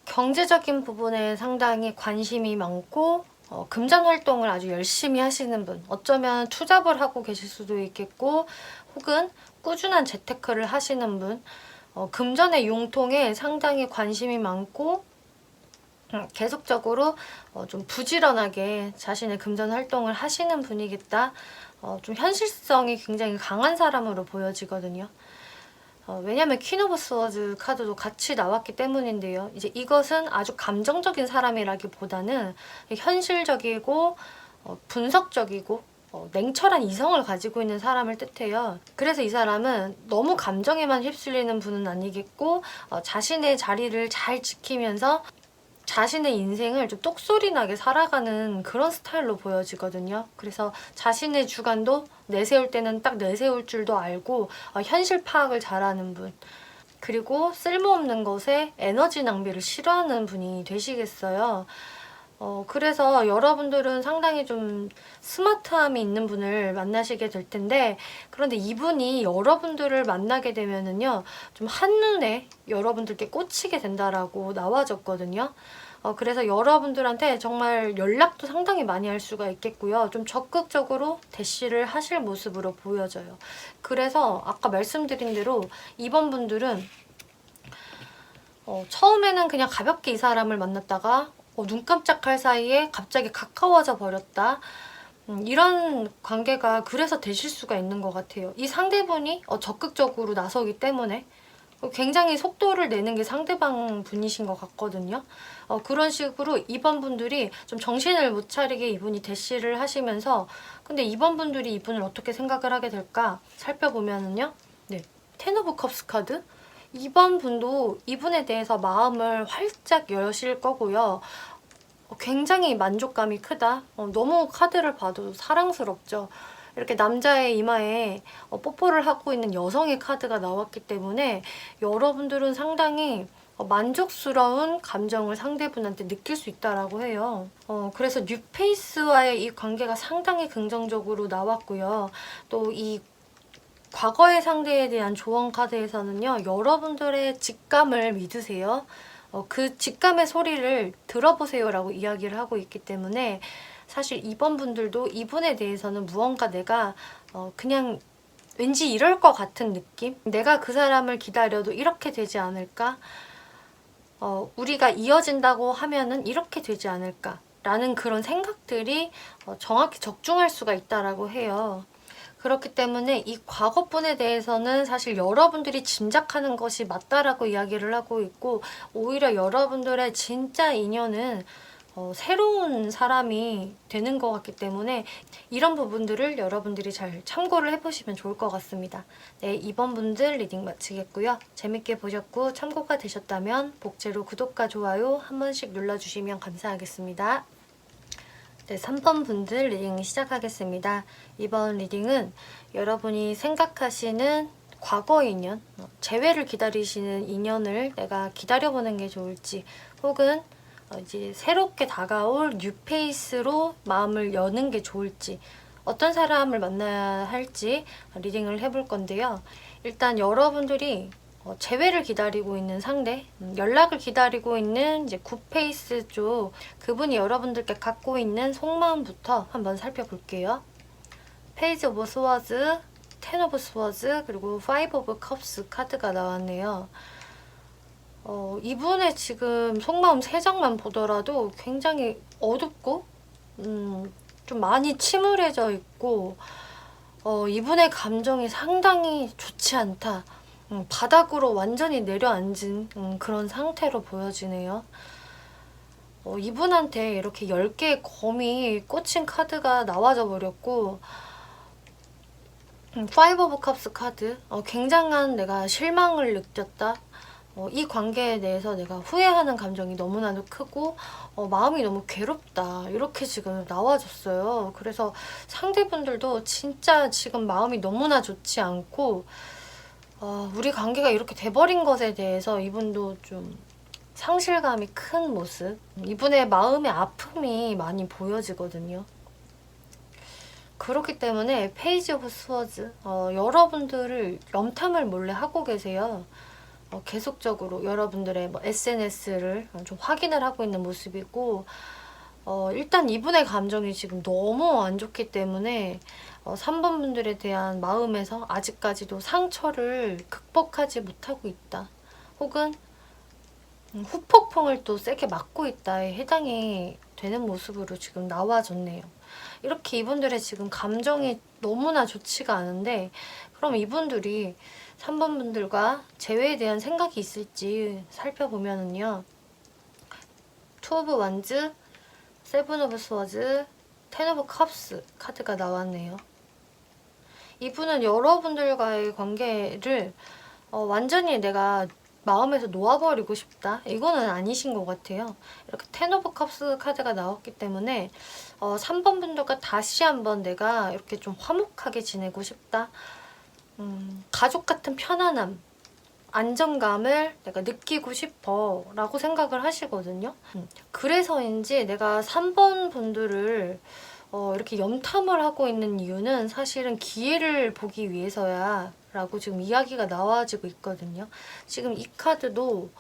경제적인 부분에 상당히 관심이 많고 금전 활동을 아주 열심히 하시는 분, 어쩌면 투잡을 하고 계실 수도 있겠고 혹은 꾸준한 재테크를 하시는 분, 금전의 융통에 상당히 관심이 많고 계속적으로 좀 부지런하게 자신의 금전 활동을 하시는 분이겠다. 좀 현실성이 굉장히 강한 사람으로 보여지거든요. 왜냐면 퀸 오브 스워드 카드도 같이 나왔기 때문인데요. 이제 이것은 아주 감정적인 사람이라기보다는 현실적이고 분석적이고 냉철한 이성을 가지고 있는 사람을 뜻해요. 그래서 이 사람은 너무 감정에만 휩쓸리는 분은 아니겠고 자신의 자리를 잘 지키면서 자신의 인생을 좀 똑소리 나게 살아가는 그런 스타일로 보여지거든요. 그래서 자신의 주관도 내세울 때는 딱 내세울 줄도 알고 현실 파악을 잘하는 분. 그리고 쓸모없는 것에 에너지 낭비를 싫어하는 분이 되시겠어요. 그래서 여러분들은 상당히 좀 스마트함이 있는 분을 만나시게 될 텐데, 그런데 이분이 여러분들을 만나게 되면은요, 좀 한눈에 여러분들께 꽂히게 된다라고 나와졌거든요. 그래서 여러분들한테 정말 연락도 상당히 많이 할 수가 있겠고요. 좀 적극적으로 대시를 하실 모습으로 보여져요. 그래서 아까 말씀드린 대로 이번 분들은 처음에는 그냥 가볍게 이 사람을 만났다가 눈 깜짝할 사이에 갑자기 가까워져 버렸다. 이런 관계가 그래서 되실 수가 있는 것 같아요. 이 상대분이 적극적으로 나서기 때문에 굉장히 속도를 내는 게 상대방 분이신 것 같거든요. 그런 식으로 이번 분들이 좀 정신을 못 차리게 이분이 대시를 하시면서, 근데 이번 분들이 이분을 어떻게 생각을 하게 될까 살펴보면은요. 네, 텐 오브 컵스 카드. 이번 분도 이분에 대해서 마음을 활짝 여실 거고요. 굉장히 만족감이 크다. 너무 카드를 봐도 사랑스럽죠. 이렇게 남자의 이마에 뽀뽀를 하고 있는 여성의 카드가 나왔기 때문에 여러분들은 상당히 만족스러운 감정을 상대분한테 느낄 수 있다라고 해요. 그래서 뉴페이스와의 이 관계가 상당히 긍정적으로 나왔고요. 또 이 과거의 상대에 대한 조언 카드에서는요, 여러분들의 직감을 믿으세요. 그 직감의 소리를 들어보세요라고 이야기를 하고 있기 때문에 사실 이번 분들도 이분에 대해서는 무언가 내가 그냥 왠지 이럴 것 같은 느낌? 내가 그 사람을 기다려도 이렇게 되지 않을까? 우리가 이어진다고 하면은 이렇게 되지 않을까? 라는 그런 생각들이 정확히 적중할 수가 있다라고 해요. 그렇기 때문에 이 과거분에 대해서는 사실 여러분들이 짐작하는 것이 맞다라고 이야기를 하고 있고, 오히려 여러분들의 진짜 인연은 새로운 사람이 되는 것 같기 때문에 이런 부분들을 여러분들이 잘 참고를 해보시면 좋을 것 같습니다. 네, 이번 분들 리딩 마치겠고요. 재밌게 보셨고 참고가 되셨다면 복제로 구독과 좋아요 한 번씩 눌러주시면 감사하겠습니다. 네, 3번 분들 리딩 시작하겠습니다. 이번 리딩은 여러분이 생각하시는 과거 인연, 재회를 기다리시는 인연을 내가 기다려보는 게 좋을지, 혹은 이제 새롭게 다가올 뉴페이스로 마음을 여는 게 좋을지, 어떤 사람을 만나야 할지 리딩을 해볼 건데요. 일단 여러분들이 재회를 기다리고 있는 상대, 연락을 기다리고 있는 이제 굿페이스 쪽, 그분이 여러분들께 갖고 있는 속마음부터 한번 살펴볼게요. 페이지 오브 스워즈, 텐 오브 스워즈, 그리고 파이브 오브 컵스 카드가 나왔네요. 이분의 지금 속마음 3장만 보더라도 굉장히 어둡고 좀 많이 침울해져 있고, 이분의 감정이 상당히 좋지 않다. 바닥으로 완전히 내려앉은 그런 상태로 보여지네요. 이분한테 이렇게 10개의 검이 꽂힌 카드가 나와져 버렸고, 파이브 오브 컵스 카드. 굉장한 내가 실망을 느꼈다. 이 관계에 대해서 내가 후회하는 감정이 너무나도 크고 마음이 너무 괴롭다. 이렇게 지금 나와줬어요. 그래서 상대분들도 진짜 지금 마음이 너무나 좋지 않고 우리 관계가 이렇게 돼버린 것에 대해서 이분도 좀 상실감이 큰 모습. 이분의 마음의 아픔이 많이 보여지거든요. 그렇기 때문에 페이지 오브 스워즈, 여러분들을 염탐을 몰래 하고 계세요. 계속적으로 여러분들의 뭐 SNS를 좀 확인을 하고 있는 모습이고, 일단 이분의 감정이 지금 너무 안 좋기 때문에 3번 분들에 대한 마음에서 아직까지도 상처를 극복하지 못하고 있다. 혹은 후폭풍을 또 세게 맞고 있다에 해당이 되는 모습으로 지금 나와줬네요. 이렇게 이분들의 지금 감정이 너무나 좋지가 않은데, 그럼 이분들이 3번 분들과 재회에 대한 생각이 있을지 살펴보면은요. 투 오브 완즈, 세븐 오브 스워즈, 텐 오브 컵스 카드가 나왔네요. 이분은 여러분들과의 관계를 완전히 내가 마음에서 놓아버리고 싶다. 이거는 아니신 것 같아요. 이렇게 텐 오브 컵스 카드가 나왔기 때문에 3번 분들과 다시 한번 내가 이렇게 좀 화목하게 지내고 싶다. 가족 같은 편안함, 안정감을 내가 느끼고 싶어 라고 생각을 하시거든요. 그래서인지 내가 3번 분들을 이렇게 염탐을 하고 있는 이유는 사실은 기회를 보기 위해서야 라고 지금 이야기가 나와지고 있거든요. 지금 이 카드도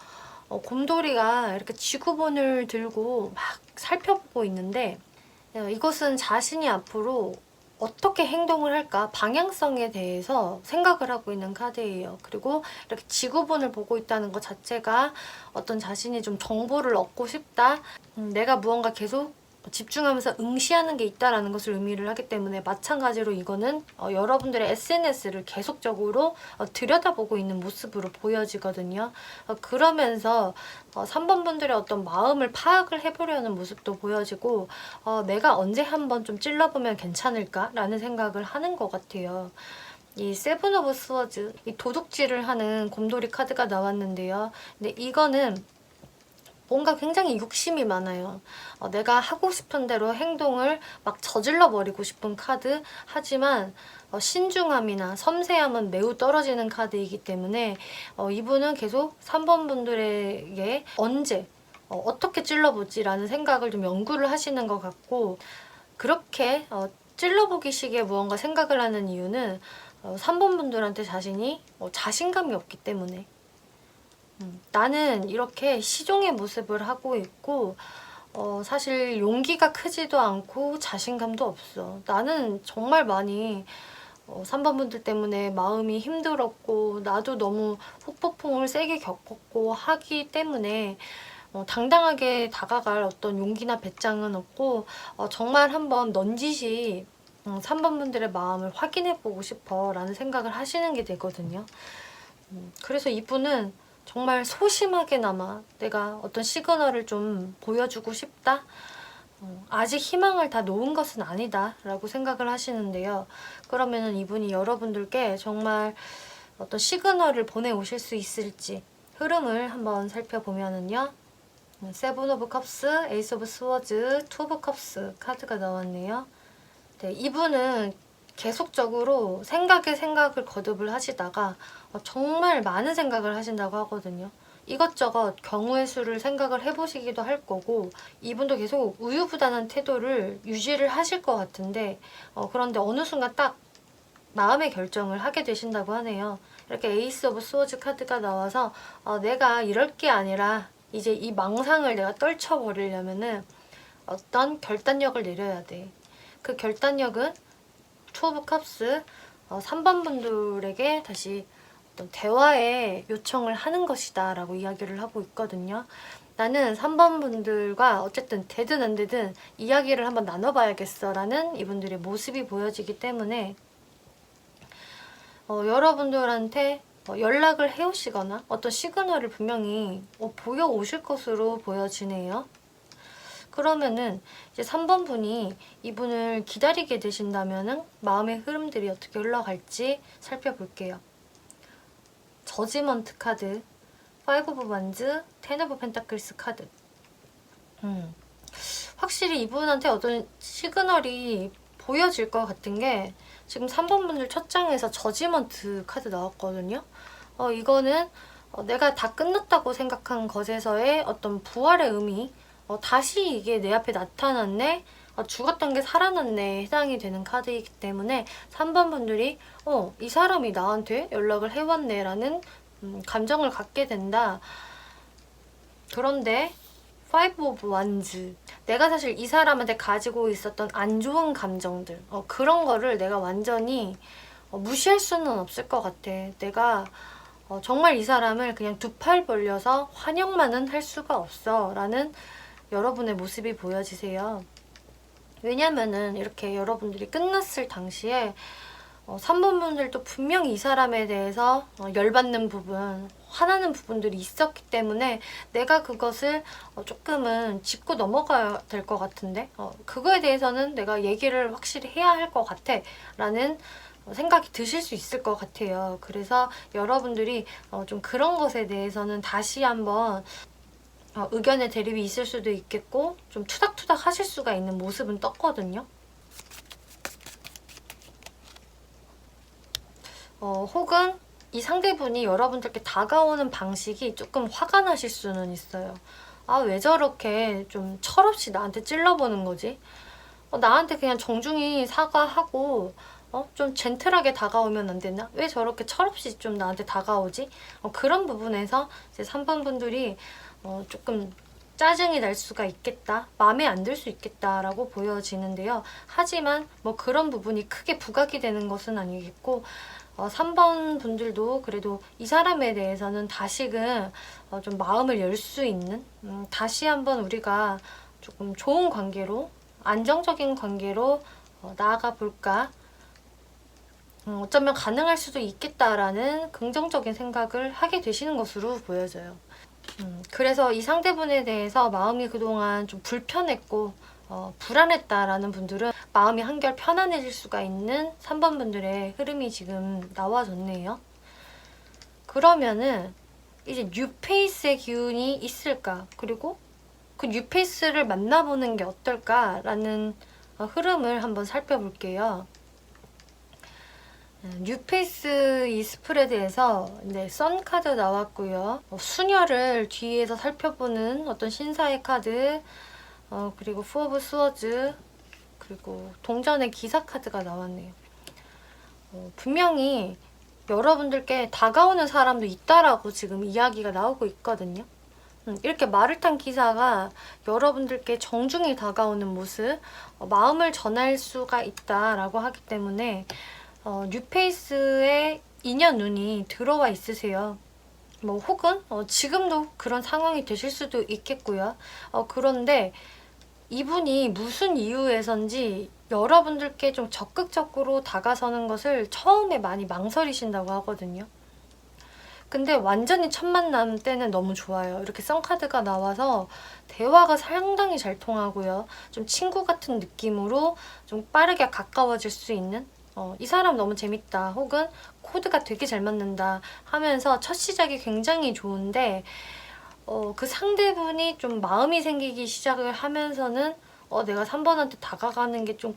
곰돌이가 이렇게 지구본을 들고 막 살펴보고 있는데, 이것은 자신이 앞으로 어떻게 행동을 할까 방향성에 대해서 생각을 하고 있는 카드예요. 그리고 이렇게 지구본을 보고 있다는 것 자체가 어떤 자신이 좀 정보를 얻고 싶다, 내가 무언가 계속 집중하면서 응시하는 게 있다라는 것을 의미를 하기 때문에, 마찬가지로 이거는 여러분들의 SNS를 계속적으로 들여다보고 있는 모습으로 보여지거든요. 그러면서 3번 분들의 어떤 마음을 파악을 해보려는 모습도 보여지고, 내가 언제 한번 좀 찔러보면 괜찮을까라는 생각을 하는 것 같아요. 이 세븐 오브 스워즈, 이 도둑질을 하는 곰돌이 카드가 나왔는데요. 근데 이거는 뭔가 굉장히 욕심이 많아요. 내가 하고 싶은 대로 행동을 막 저질러 버리고 싶은 카드. 하지만 신중함이나 섬세함은 매우 떨어지는 카드이기 때문에 이분은 계속 3번 분들에게 언제 어떻게 찔러보지라는 생각을 좀 연구를 하시는 것 같고, 그렇게 찔러보기 식의 무언가 생각을 하는 이유는 3번 분들한테 자신이 자신감이 없기 때문에, 나는 이렇게 시종의 모습을 하고 있고 사실 용기가 크지도 않고 자신감도 없어. 나는 정말 많이 3번 분들 때문에 마음이 힘들었고, 나도 너무 후폭풍을 세게 겪었고 하기 때문에 당당하게 다가갈 어떤 용기나 배짱은 없고, 정말 한번 넌지시 3번 분들의 마음을 확인해보고 싶어 라는 생각을 하시는 게 되거든요. 그래서 이분은 정말 소심하게나마 내가 어떤 시그널을 좀 보여주고 싶다? 아직 희망을 다 놓은 것은 아니다 라고 생각을 하시는데요. 그러면은 이분이 여러분들께 정말 어떤 시그널을 보내오실 수 있을지 흐름을 한번 살펴보면은요. 세븐 오브 컵스, 에이스 오브 스워즈, 투 오브 컵스 카드가 나왔네요. 네, 이분은 계속적으로 생각에 생각을 거듭을 하시다가 정말 많은 생각을 하신다고 하거든요. 이것저것 경우의 수를 생각을 해보시기도 할 거고, 이분도 계속 우유부단한 태도를 유지를 하실 것 같은데, 그런데 어느 순간 딱 마음의 결정을 하게 되신다고 하네요. 이렇게 에이스 오브 스워즈 카드가 나와서 내가 이럴 게 아니라 이제 이 망상을 내가 떨쳐버리려면은 어떤 결단력을 내려야 돼. 그 결단력은 투 오브 컵스, 3번 분들에게 다시 어떤 대화의 요청을 하는 것이다 라고 이야기를 하고 있거든요. 나는 3번 분들과 어쨌든 되든 안 되든 이야기를 한번 나눠봐야겠어 라는 이분들의 모습이 보여지기 때문에 여러분들한테 연락을 해오시거나 어떤 시그널을 분명히 보여오실 것으로 보여지네요. 그러면은 이제 3번 분이 이분을 기다리게 되신다면은 마음의 흐름들이 어떻게 흘러갈지 살펴볼게요. 저지먼트 카드, 5 오브 wands, 10 오브 펜타클스 카드. 확실히 이분한테 어떤 시그널이 보여질 것 같은 게 지금 3번 분들 첫 장에서 저지먼트 카드 나왔거든요. 이거는 내가 다 끝났다고 생각한 것에서의 어떤 부활의 의미, 다시 이게 내 앞에 나타났네, 죽었던 게 살아났네 해당이 되는 카드이기 때문에 3번 분들이 이 사람이 나한테 연락을 해왔네 라는 감정을 갖게 된다. 그런데 5 오브 wands, 내가 사실 이 사람한테 가지고 있었던 안 좋은 감정들, 그런 거를 내가 완전히 무시할 수는 없을 것 같아. 내가 정말 이 사람을 그냥 두 팔 벌려서 환영만은 할 수가 없어 라는 여러분의 모습이 보여지세요. 왜냐면은 이렇게 여러분들이 끝났을 당시에 3번 분들도 분명히 이 사람에 대해서 열받는 부분, 화나는 부분들이 있었기 때문에 내가 그것을 조금은 짚고 넘어가야 될 것 같은데 그거에 대해서는 내가 얘기를 확실히 해야 할 것 같아 라는 생각이 드실 수 있을 것 같아요. 그래서 여러분들이 좀 그런 것에 대해서는 다시 한번 의견의 대립이 있을 수도 있겠고 좀 투닥투닥 하실 수가 있는 모습은 떴거든요. 혹은 이 상대분이 여러분들께 다가오는 방식이 조금 화가 나실 수는 있어요. 왜 저렇게 좀 철없이 나한테 찔러보는 거지? 나한테 그냥 정중히 사과하고 좀 젠틀하게 다가오면 안 되나? 왜 저렇게 철없이 좀 나한테 다가오지? 그런 부분에서 이제 3번 분들이 조금 짜증이 날 수가 있겠다, 마음에 안 들 수 있겠다라고 보여지는데요. 하지만 뭐 그런 부분이 크게 부각이 되는 것은 아니겠고 3번 분들도 그래도 이 사람에 대해서는 다시금 좀 마음을 열 수 있는, 다시 한번 우리가 조금 좋은 관계로, 안정적인 관계로 나아가 볼까, 어쩌면 가능할 수도 있겠다라는 긍정적인 생각을 하게 되시는 것으로 보여져요. 그래서 이 상대분에 대해서 마음이 그동안 좀 불편했고 불안했다라는 분들은 마음이 한결 편안해질 수가 있는 3번 분들의 흐름이 지금 나와줬네요. 그러면은 이제 뉴페이스의 기운이 있을까? 그리고 그 뉴페이스를 만나보는 게 어떨까라는 흐름을 한번 살펴볼게요. 뉴페이스 이 스프레드에서 선 카드 나왔고요. 수녀를 뒤에서 살펴보는 어떤 신사의 카드, 그리고 4 오브 스워즈, 그리고 동전의 기사 카드가 나왔네요. 분명히 여러분들께 다가오는 사람도 있다라고 지금 이야기가 나오고 있거든요. 이렇게 말을 탄 기사가 여러분들께 정중히 다가오는 모습, 마음을 전할 수가 있다라고 하기 때문에 뉴페이스의 인연운이 들어와 있으세요. 뭐 혹은 지금도 그런 상황이 되실 수도 있겠고요. 그런데 이분이 무슨 이유에선지 여러분들께 좀 적극적으로 다가서는 것을 처음에 많이 망설이신다고 하거든요. 근데 완전히 첫 만남 때는 너무 좋아요. 이렇게 썬카드가 나와서 대화가 상당히 잘 통하고요. 좀 친구 같은 느낌으로 좀 빠르게 가까워질 수 있는, 이 사람 너무 재밌다, 혹은 코드가 되게 잘 맞는다 하면서 첫 시작이 굉장히 좋은데 그 상대분이 좀 마음이 생기기 시작을 하면서는 내가 3번한테 다가가는 게 좀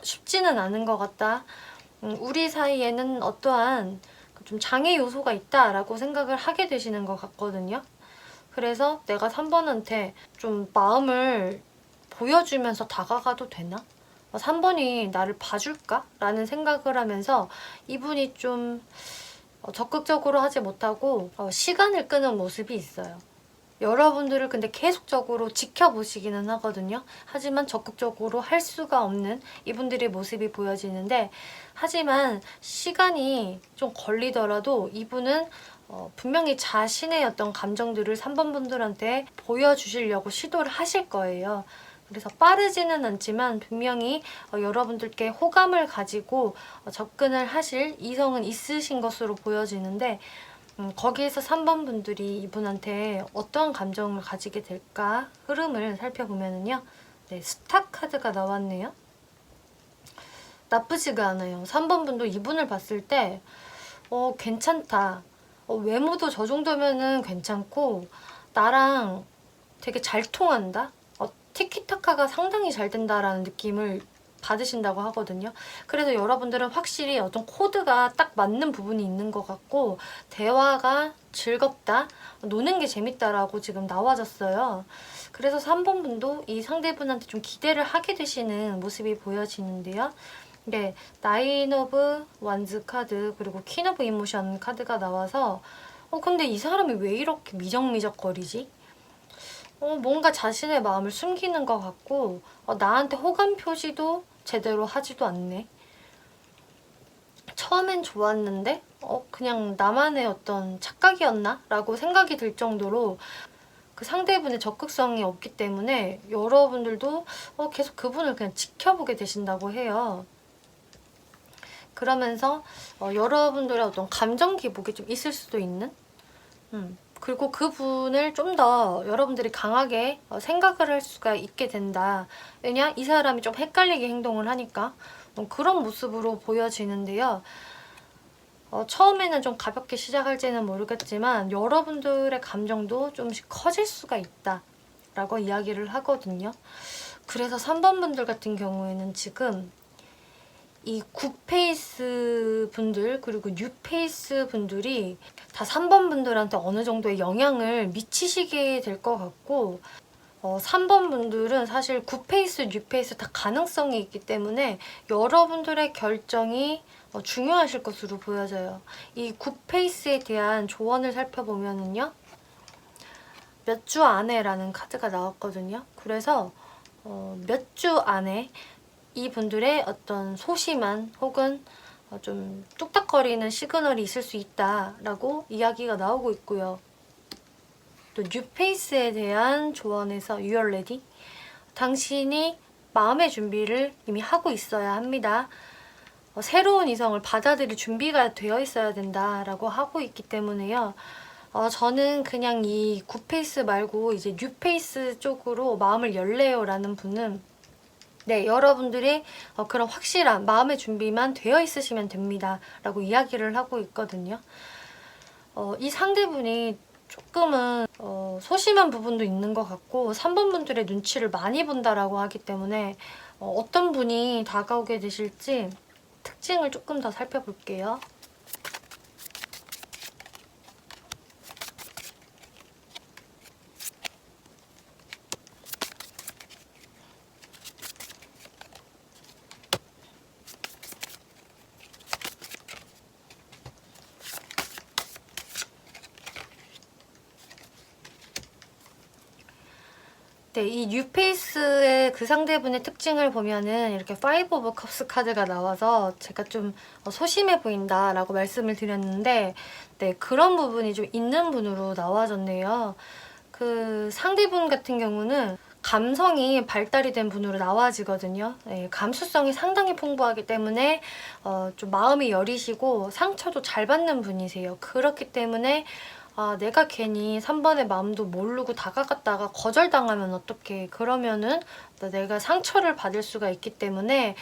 쉽지는 않은 것 같다. 우리 사이에는 어떠한 좀 장애 요소가 있다라고 생각을 하게 되시는 것 같거든요. 그래서 내가 3번한테 좀 마음을 보여주면서 다가가도 되나? 3번이 나를 봐줄까? 라는 생각을 하면서 이분이 좀 적극적으로 하지 못하고 시간을 끄는 모습이 있어요. 여러분들을 근데 계속적으로 지켜보시기는 하거든요. 하지만 적극적으로 할 수가 없는 이분들의 모습이 보여지는데, 하지만 시간이 좀 걸리더라도 이분은 분명히 자신의 어떤 감정들을 3번 분들한테 보여주시려고 시도를 하실 거예요. 그래서 빠르지는 않지만 분명히 여러분들께 호감을 가지고 접근을 하실 이성은 있으신 것으로 보여지는데, 거기에서 3번 분들이 이분한테 어떤 감정을 가지게 될까 흐름을 살펴보면은요. 네, 스타 카드가 나왔네요. 나쁘지가 않아요. 3번 분도 이분을 봤을 때 괜찮다. 외모도 저 정도면은 괜찮고 나랑 되게 잘 통한다. 티키타카가 상당히 잘 된다라는 느낌을 받으신다고 하거든요. 그래서 여러분들은 확실히 어떤 코드가 딱 맞는 부분이 있는 것 같고 대화가 즐겁다, 노는 게 재밌다라고 지금 나와졌어요. 그래서 3번 분도 이 상대분한테 좀 기대를 하게 되시는 모습이 보여지는데요. 네, 나인 오브 완즈 카드 그리고 퀸 오브 이모션 카드가 나와서 근데 이 사람이 왜 이렇게 미적미적거리지? 뭔가 자신의 마음을 숨기는 것 같고 나한테 호감 표시도 제대로 하지도 않네. 처음엔 좋았는데 그냥 나만의 어떤 착각이었나? 라고 생각이 들 정도로 그 상대분의 적극성이 없기 때문에 여러분들도 계속 그분을 그냥 지켜보게 되신다고 해요. 그러면서 여러분들의 어떤 감정 기복이 좀 있을 수도 있는 그리고 그분을 좀 더 여러분들이 강하게 생각을 할 수가 있게 된다. 왜냐? 이 사람이 좀 헷갈리게 행동을 하니까 그런 모습으로 보여지는데요. 처음에는 좀 가볍게 시작할지는 모르겠지만 여러분들의 감정도 좀씩 커질 수가 있다 라고 이야기를 하거든요. 그래서 3번 분들 같은 경우에는 지금 이 9페이스 분들 그리고 6페이스 분들이 다 3번 분들한테 어느 정도의 영향을 미치시게 될 것 같고 3번 분들은 사실 9페이스, 6페이스 다 가능성이 있기 때문에 여러분들의 결정이 중요하실 것으로 보여져요. 이 9페이스에 대한 조언을 살펴보면은요. 몇 주 안에라는 카드가 나왔거든요. 그래서 몇 주 안에 이분들의 어떤 소심한 혹은 좀 뚝딱거리는 시그널이 있을 수 있다라고 이야기가 나오고 있고요. 또 뉴페이스에 대한 조언에서 You are ready. 당신이 마음의 준비를 이미 하고 있어야 합니다. 새로운 이성을 받아들일 준비가 되어 있어야 된다라고 하고 있기 때문에요. 저는 그냥 이 9페이스 말고 이제 뉴페이스 쪽으로 마음을 열래요라는 분은 네, 여러분들이 그런 확실한 마음의 준비만 되어 있으시면 됩니다. 라고 이야기를 하고 있거든요. 이 상대분이 조금은 소심한 부분도 있는 것 같고 3번 분들의 눈치를 많이 본다라고 하기 때문에 어떤 분이 다가오게 되실지 특징을 조금 더 살펴볼게요. 네, 이 뉴페이스의 그 상대분의 특징을 보면은 이렇게 5 오브 컵스 카드가 나와서 제가 좀 소심해 보인다라고 말씀을 드렸는데 네, 그런 부분이 좀 있는 분으로 나와졌네요. 그 상대분 같은 경우는 감성이 발달이 된 분으로 나와지거든요. 네, 감수성이 상당히 풍부하기 때문에 좀 마음이 여리시고 상처도 잘 받는 분이세요. 그렇기 때문에 내가 괜히 3번의 마음도 모르고 다가갔다가 거절당하면 어떡해. 그러면은 내가 상처를 받을 수가 있기 때문에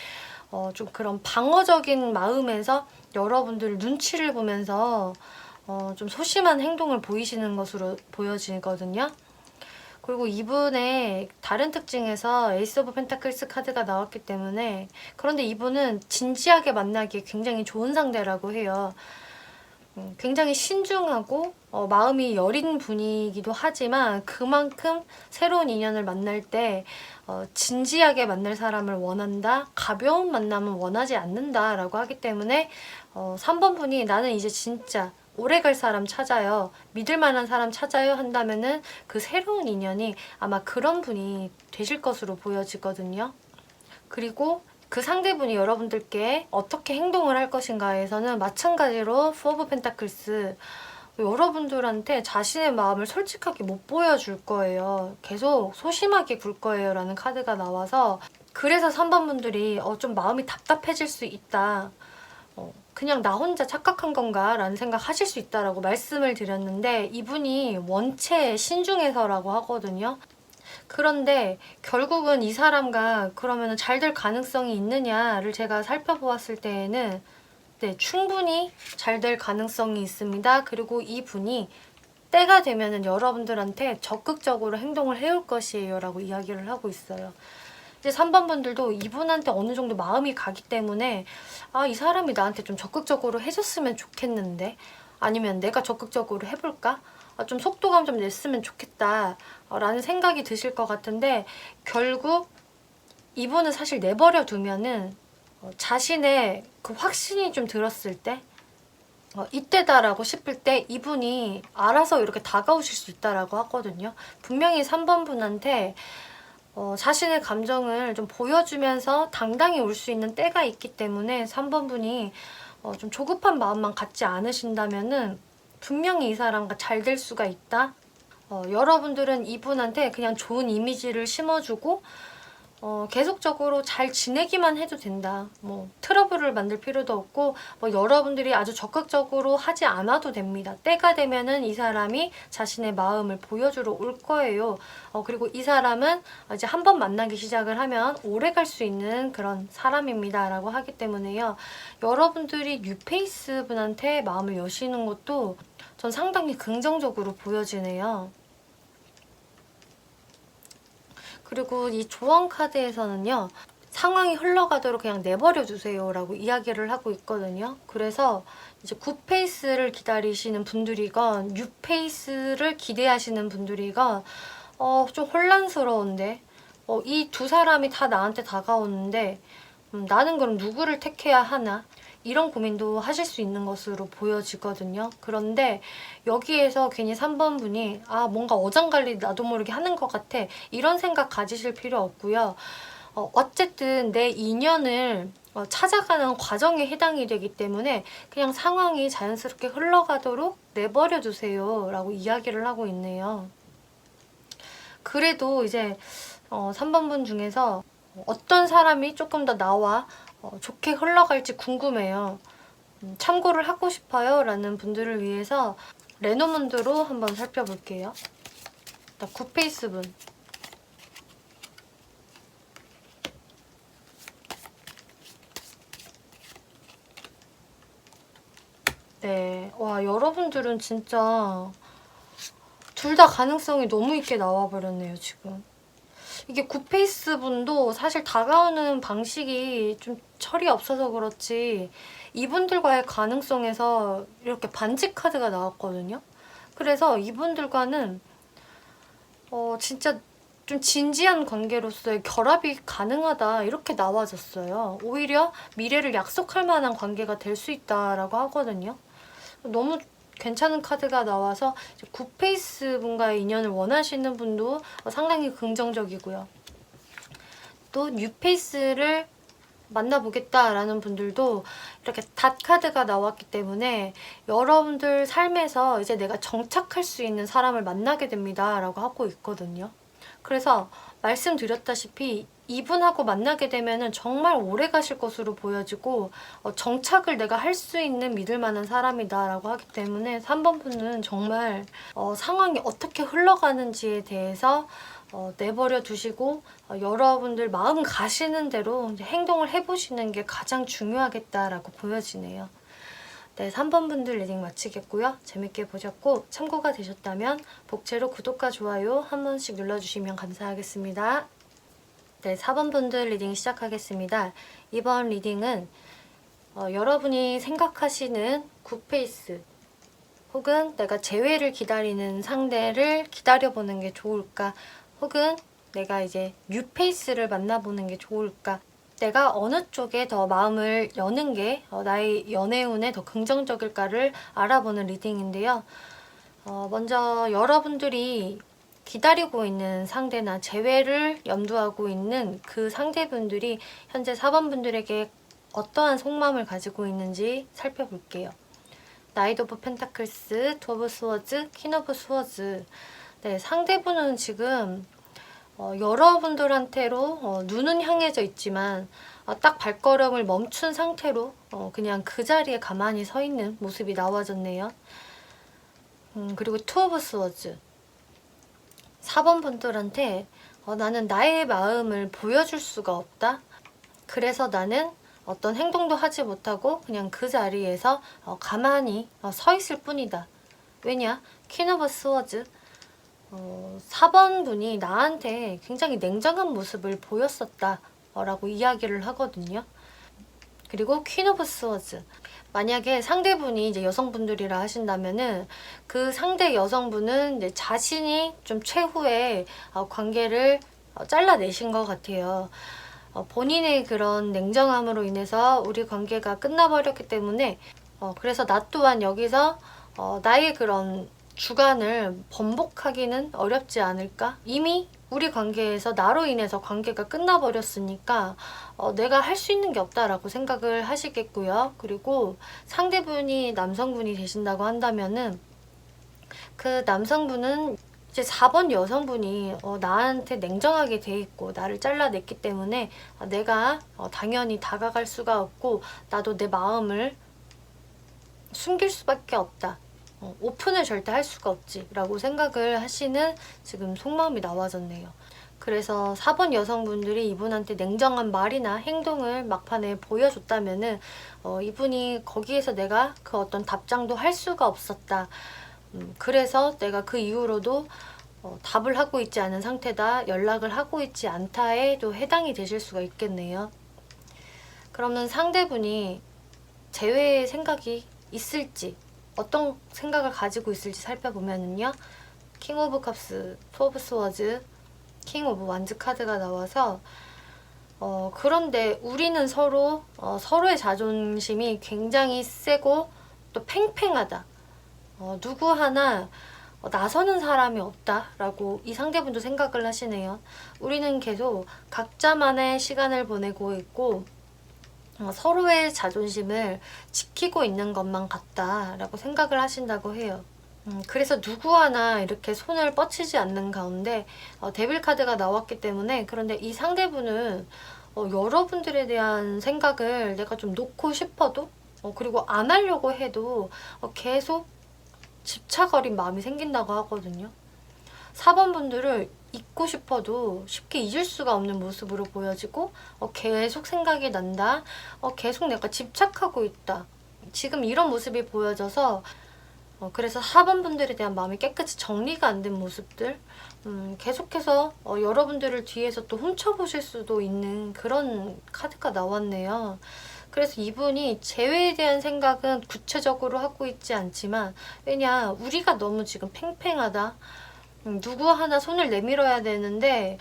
좀 그런 방어적인 마음에서 여러분들 눈치를 보면서 좀 소심한 행동을 보이시는 것으로 보여지거든요. 그리고 이분의 다른 특징에서 에이스 오브 펜타클스 카드가 나왔기 때문에 그런데 이분은 진지하게 만나기에 굉장히 좋은 상대라고 해요. 굉장히 신중하고 마음이 여린 분이기도 하지만 그만큼 새로운 인연을 만날 때 진지하게 만날 사람을 원한다, 가벼운 만남은 원하지 않는다 라고 하기 때문에 3번 분이 나는 이제 진짜 오래 갈 사람 찾아요, 믿을 만한 사람 찾아요 한다면은 그 새로운 인연이 아마 그런 분이 되실 것으로 보여지거든요. 그리고 그 상대분이 여러분들께 어떻게 행동을 할 것인가에서는 마찬가지로 4 오브 펜타클스 여러분들한테 자신의 마음을 솔직하게 못 보여줄 거예요. 계속 소심하게 굴 거예요 라는 카드가 나와서 그래서 3번 분들이 좀 마음이 답답해질 수 있다. 그냥 나 혼자 착각한 건가 라는 생각 하실 수 있다라고 말씀을 드렸는데, 이분이 원체 신중해서라고 하거든요. 그런데 결국은 이 사람과 그러면 잘 될 가능성이 있느냐를 제가 살펴보았을 때에는 네, 충분히 잘 될 가능성이 있습니다. 그리고 이분이 때가 되면은 여러분들한테 적극적으로 행동을 해올 것이에요 라고 이야기를 하고 있어요. 이제 3번 분들도 이분한테 어느 정도 마음이 가기 때문에 이 사람이 나한테 좀 적극적으로 해줬으면 좋겠는데, 아니면 내가 적극적으로 해볼까? 좀 속도감 좀 냈으면 좋겠다 라는 생각이 드실 것 같은데, 결국 이분은 사실 내버려 두면은 자신의 그 확신이 좀 들었을 때 이때다라고 싶을 때 이분이 알아서 이렇게 다가오실 수 있다라고 하거든요. 분명히 3번 분한테 자신의 감정을 좀 보여주면서 당당히 올 수 있는 때가 있기 때문에 3번 분이 좀 조급한 마음만 갖지 않으신다면은 분명히 이 사람과 잘 될 수가 있다. 여러분들은 이분한테 그냥 좋은 이미지를 심어주고 계속적으로 잘 지내기만 해도 된다. 뭐 트러블을 만들 필요도 없고 여러분들이 아주 적극적으로 하지 않아도 됩니다. 때가 되면은 이 사람이 자신의 마음을 보여주러 올 거예요. 그리고 이 사람은 이제 한 번 만나기 시작을 하면 오래 갈 수 있는 그런 사람입니다 라고 하기 때문에요. 여러분들이 뉴페이스 분한테 마음을 여시는 것도 전 상당히 긍정적으로 보여지네요. 그리고 이 조언 카드에서는요, 상황이 흘러가도록 그냥 내버려 두세요 라고 이야기를 하고 있거든요. 그래서 이제 9페이스를 기다리시는 분들이건 6페이스를 기대하시는 분들이건 좀 혼란스러운데 이 두 사람이 다 나한테 다가오는데 나는 그럼 누구를 택해야 하나? 이런 고민도 하실 수 있는 것으로 보여지거든요. 그런데 여기에서 괜히 3번 분이 뭔가 어장관리 나도 모르게 하는 것 같아 이런 생각 가지실 필요 없고요. 어쨌든 내 인연을 찾아가는 과정에 해당이 되기 때문에 그냥 상황이 자연스럽게 흘러가도록 내버려 두세요 라고 이야기를 하고 있네요. 그래도 이제 3번 분 중에서 어떤 사람이 조금 더 나와 좋게 흘러갈지 궁금해요. 참고를 하고 싶어요 라는 분들을 위해서 레노문드로 한번 살펴볼게요. 9페이스 분. 네, 와, 여러분들은 진짜 둘 다 가능성이 너무 있게 나와버렸네요, 지금. 이게 9페이스 분도 사실 다가오는 방식이 좀 철이 없어서 그렇지 이분들과의 가능성에서 이렇게 반지 카드가 나왔거든요. 그래서 이분들과는 진짜 좀 진지한 관계로서의 결합이 가능하다 이렇게 나와졌어요. 오히려 미래를 약속할 만한 관계가 될 수 있다라고 하거든요. 너무 괜찮은 카드가 나와서 9페이스 분과의 인연을 원하시는 분도 상당히 긍정적이고요. 또 뉴페이스를 만나보겠다라는 분들도 이렇게 닷 카드가 나왔기 때문에 여러분들 삶에서 이제 내가 정착할 수 있는 사람을 만나게 됩니다 라고 하고 있거든요. 그래서 말씀드렸다시피 이분하고 만나게 되면은 정말 오래 가실 것으로 보여지고 정착을 내가 할 수 있는 믿을 만한 사람이다 라고 하기 때문에 3번 분은 정말 상황이 어떻게 흘러가는지에 대해서 내버려 두시고 여러분들 마음 가시는 대로 이제 행동을 해보시는 게 가장 중요하겠다라고 보여지네요. 네, 3번 분들 리딩 마치겠고요. 재밌게 보셨고 참고가 되셨다면 복채로 구독과 좋아요 한 번씩 눌러주시면 감사하겠습니다. 네, 4번 분들 리딩 시작하겠습니다. 이번 리딩은 여러분이 생각하시는 굿페이스 혹은 내가 재회를 기다리는 상대를 기다려보는 게 좋을까, 혹은 내가 이제 뉴페이스를 만나보는 게 좋을까, 내가 어느 쪽에 더 마음을 여는 게 나의 연애운에 더 긍정적일까를 알아보는 리딩인데요. 먼저 여러분들이 기다리고 있는 상대나 재회를 염두하고 있는 그 상대분들이 현재 4번 분들에게 어떠한 속마음을 가지고 있는지 살펴볼게요. 나이트 오브 펜타클스, 투 오브 스워즈, 퀸 오브 스워즈. 네, 상대분은 지금 여러분들한테로 눈은 향해져 있지만 딱 발걸음을 멈춘 상태로 그냥 그 자리에 가만히 서 있는 모습이 나와졌네요. 그리고 투 오브 스워즈 4번 분들한테 나는 나의 마음을 보여줄 수가 없다. 그래서 나는 어떤 행동도 하지 못하고 그냥 그 자리에서 가만히 서 있을 뿐이다. 왜냐? 퀸 오브 스워즈 4번 분이 나한테 굉장히 냉정한 모습을 보였었다 라고 이야기를 하거든요. 그리고 퀸 오브 스워즈 만약에 상대분이 이제 여성분들이라 하신다면은 그 상대 여성분은 이제 자신이 좀 최후의 관계를 잘라내신 것 같아요. 본인의 그런 냉정함으로 인해서 우리 관계가 끝나버렸기 때문에 그래서 나 또한 여기서 나의 그런 주관을 번복하기는 어렵지 않을까? 이미 우리 관계에서 나로 인해서 관계가 끝나버렸으니까 내가 할 수 있는 게 없다라고 생각을 하시겠고요. 그리고 상대분이 남성분이 되신다고 한다면은 그 남성분은 이제 4번 여성분이 나한테 냉정하게 돼 있고 나를 잘라냈기 때문에 내가 당연히 다가갈 수가 없고 나도 내 마음을 숨길 수밖에 없다. 오픈을 절대 할 수가 없지 라고 생각을 하시는 지금 속마음이 나와졌네요. 그래서 4번 여성분들이 이분한테 냉정한 말이나 행동을 막판에 보여줬다면은 이분이 거기에서 내가 그 어떤 답장도 할 수가 없었다. 그래서 내가 그 이후로도 답을 하고 있지 않은 상태다. 연락을 하고 있지 않다에도 해당이 되실 수가 있겠네요. 그러면 상대분이 재회의 생각이 있을지 어떤 생각을 가지고 있을지 살펴보면은요. 킹 오브 컵스, 투 오브 스워즈, 킹 오브 완즈 카드가 나와서 그런데 우리는 서로의 자존심이 굉장히 세고 또 팽팽하다. 누구 하나 나서는 사람이 없다라고 이 상대분도 생각을 하시네요. 우리는 계속 각자만의 시간을 보내고 있고 서로의 자존심을 지키고 있는 것만 같다라고 생각을 하신다고 해요. 그래서 누구 하나 이렇게 손을 뻗치지 않는 가운데 데빌 카드가 나왔기 때문에 그런데 이 상대분은 여러분들에 대한 생각을 내가 좀 놓고 싶어도 그리고 안 하려고 해도 계속 집착어린 마음이 생긴다고 하거든요. 4번 분들을 잊고 싶어도 쉽게 잊을 수가 없는 모습으로 보여지고 계속 생각이 난다. 계속 내가 집착하고 있다. 지금 이런 모습이 보여져서 그래서 4번 분들에 대한 마음이 깨끗이 정리가 안 된 모습들 계속해서 여러분들을 뒤에서 또 훔쳐보실 수도 있는 그런 카드가 나왔네요. 그래서 이분이 재회에 대한 생각은 구체적으로 하고 있지 않지만 왜냐 우리가 너무 지금 팽팽하다. 누구 하나 손을 내밀어야 되는데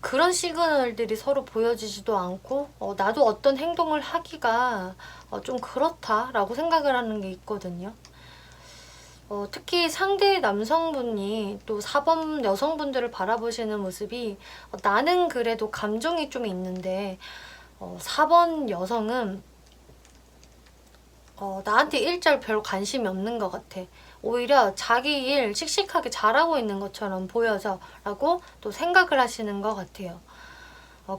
그런 시그널들이 서로 보여지지도 않고 나도 어떤 행동을 하기가 좀 그렇다라고 생각을 하는 게 있거든요. 특히 상대 남성분이 또 4번 여성분들을 바라보시는 모습이 나는 그래도 감정이 좀 있는데 4번 여성은 나한테 일절 별 관심이 없는 것 같아. 오히려 자기 일 씩씩하게 잘하고 있는 것처럼 보여서 라고 또 생각을 하시는 것 같아요.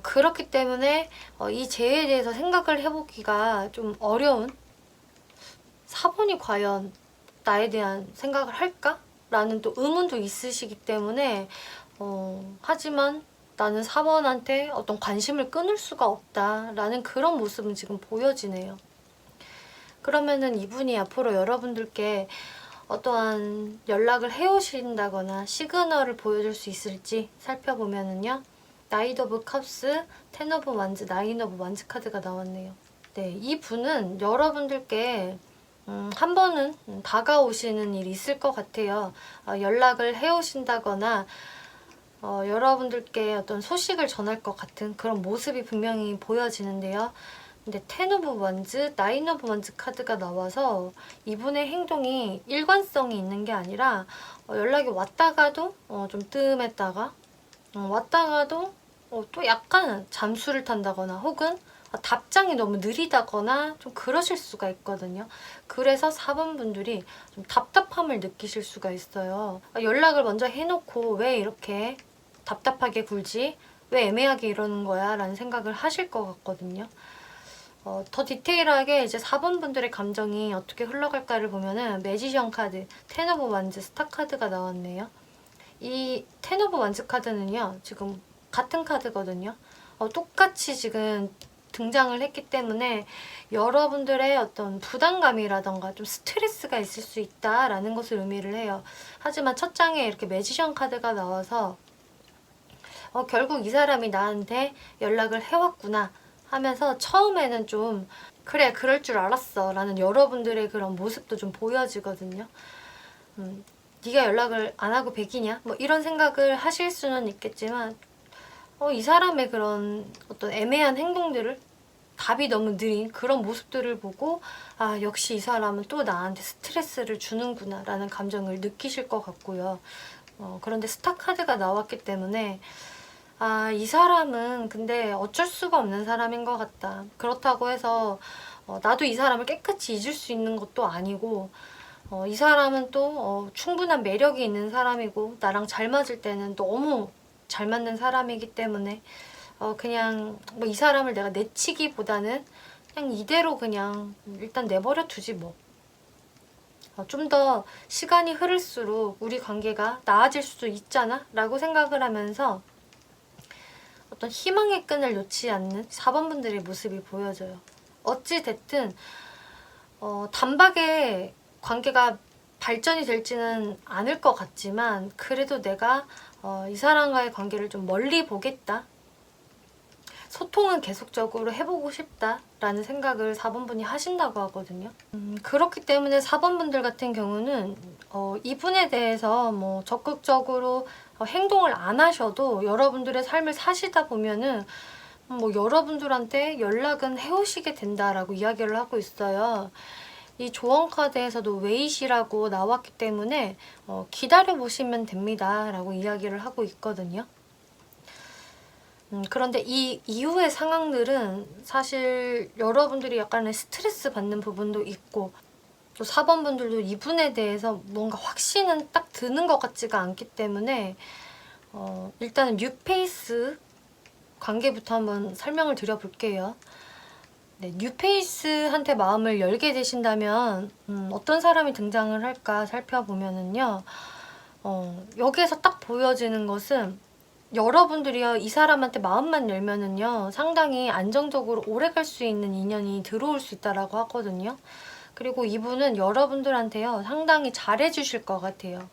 그렇기 때문에 이 재회에 대해서 생각을 해보기가 좀 어려운 4번이 과연 나에 대한 생각을 할까? 라는 또 의문도 있으시기 때문에 하지만 나는 4번한테 어떤 관심을 끊을 수가 없다 라는 그런 모습은 지금 보여지네요. 그러면은 이분이 앞으로 여러분들께 어떠한 연락을 해오신다거나 시그널을 보여줄 수 있을지 살펴보면은요. 나이트 오브 컵스, 텐 오브 완즈, 나인 오브 완즈 카드가 나왔네요. 네, 이 분은 여러분들께 한 번은 다가오시는 일이 있을 것 같아요. 연락을 해오신다거나 여러분들께 어떤 소식을 전할 것 같은 그런 모습이 분명히 보여지는데요. 근데 텐 오브 원즈, 나인 오브 원즈 카드가 나와서 이분의 행동이 일관성이 있는 게 아니라 연락이 왔다가도 좀 뜸했다가 왔다가도 또 약간 잠수를 탄다거나 혹은 답장이 너무 느리다거나 좀 그러실 수가 있거든요. 그래서 4번 분들이 좀 답답함을 느끼실 수가 있어요. 연락을 먼저 해놓고 왜 이렇게 답답하게 굴지? 왜 애매하게 이러는 거야? 라는 생각을 하실 것 같거든요. 더 디테일하게 이제 4번 분들의 감정이 어떻게 흘러갈까를 보면은 매지션 카드, 텐 오브 완즈, 스타 카드가 나왔네요. 이 텐 오브 완즈 카드는요, 지금 같은 카드거든요. 똑같이 지금 등장을 했기 때문에 여러분들의 어떤 부담감이라던가 좀 스트레스가 있을 수 있다라는 것을 의미를 해요. 하지만 첫 장에 이렇게 매지션 카드가 나와서 결국 이 사람이 나한테 연락을 해왔구나 하면서 처음에는 좀 그래 그럴 줄 알았어 라는 여러분들의 그런 모습도 좀 보여지거든요. 네가 연락을 안 하고 백이냐? 뭐 이런 생각을 하실 수는 있겠지만 이 사람의 그런 어떤 애매한 행동들을 답이 너무 느린 그런 모습들을 보고 아 역시 이 사람은 또 나한테 스트레스를 주는구나 라는 감정을 느끼실 것 같고요. 그런데 스타 카드가 나왔기 때문에 아, 이 사람은 근데 어쩔 수가 없는 사람인 것 같다. 그렇다고 해서 나도 이 사람을 깨끗이 잊을 수 있는 것도 아니고 이 사람은 또 충분한 매력이 있는 사람이고 나랑 잘 맞을 때는 너무 잘 맞는 사람이기 때문에 그냥 뭐 이 사람을 내가 내치기보다는 그냥 이대로 그냥 일단 내버려 두지 뭐. 좀 더 시간이 흐를수록 우리 관계가 나아질 수도 있잖아 라고 생각을 하면서 어떤 희망의 끈을 놓지 않는 4번 분들의 모습이 보여져요. 어찌 됐든 단박에 관계가 발전이 될지는 않을 것 같지만 그래도 내가 이 사람과의 관계를 좀 멀리 보겠다. 소통은 계속적으로 해보고 싶다라는 생각을 4번 분이 하신다고 하거든요. 그렇기 때문에 4번 분들 같은 경우는 이분에 대해서 뭐 적극적으로 행동을 안 하셔도 여러분들의 삶을 사시다 보면은 뭐 여러분들한테 연락은 해오시게 된다라고 이야기를 하고 있어요. 이 조언 카드에서도 웨이시라고 나왔기 때문에 기다려 보시면 됩니다 라고 이야기를 하고 있거든요. 그런데 이 이후의 상황들은 사실 여러분들이 약간의 스트레스 받는 부분도 있고 또 4번 분들도 이분에 대해서 뭔가 확신은 딱 드는 것 같지가 않기 때문에 일단은 뉴페이스 관계부터 한번 설명을 드려볼게요. 네, 뉴페이스한테 마음을 열게 되신다면 어떤 사람이 등장을 할까 살펴보면은요. 여기에서 딱 보여지는 것은 여러분들이요 이 사람한테 마음만 열면은요 상당히 안정적으로 오래 갈 수 있는 인연이 들어올 수 있다라고 하거든요. 그리고 이분은 여러분들한테요 상당히 잘해주실 것 같아요.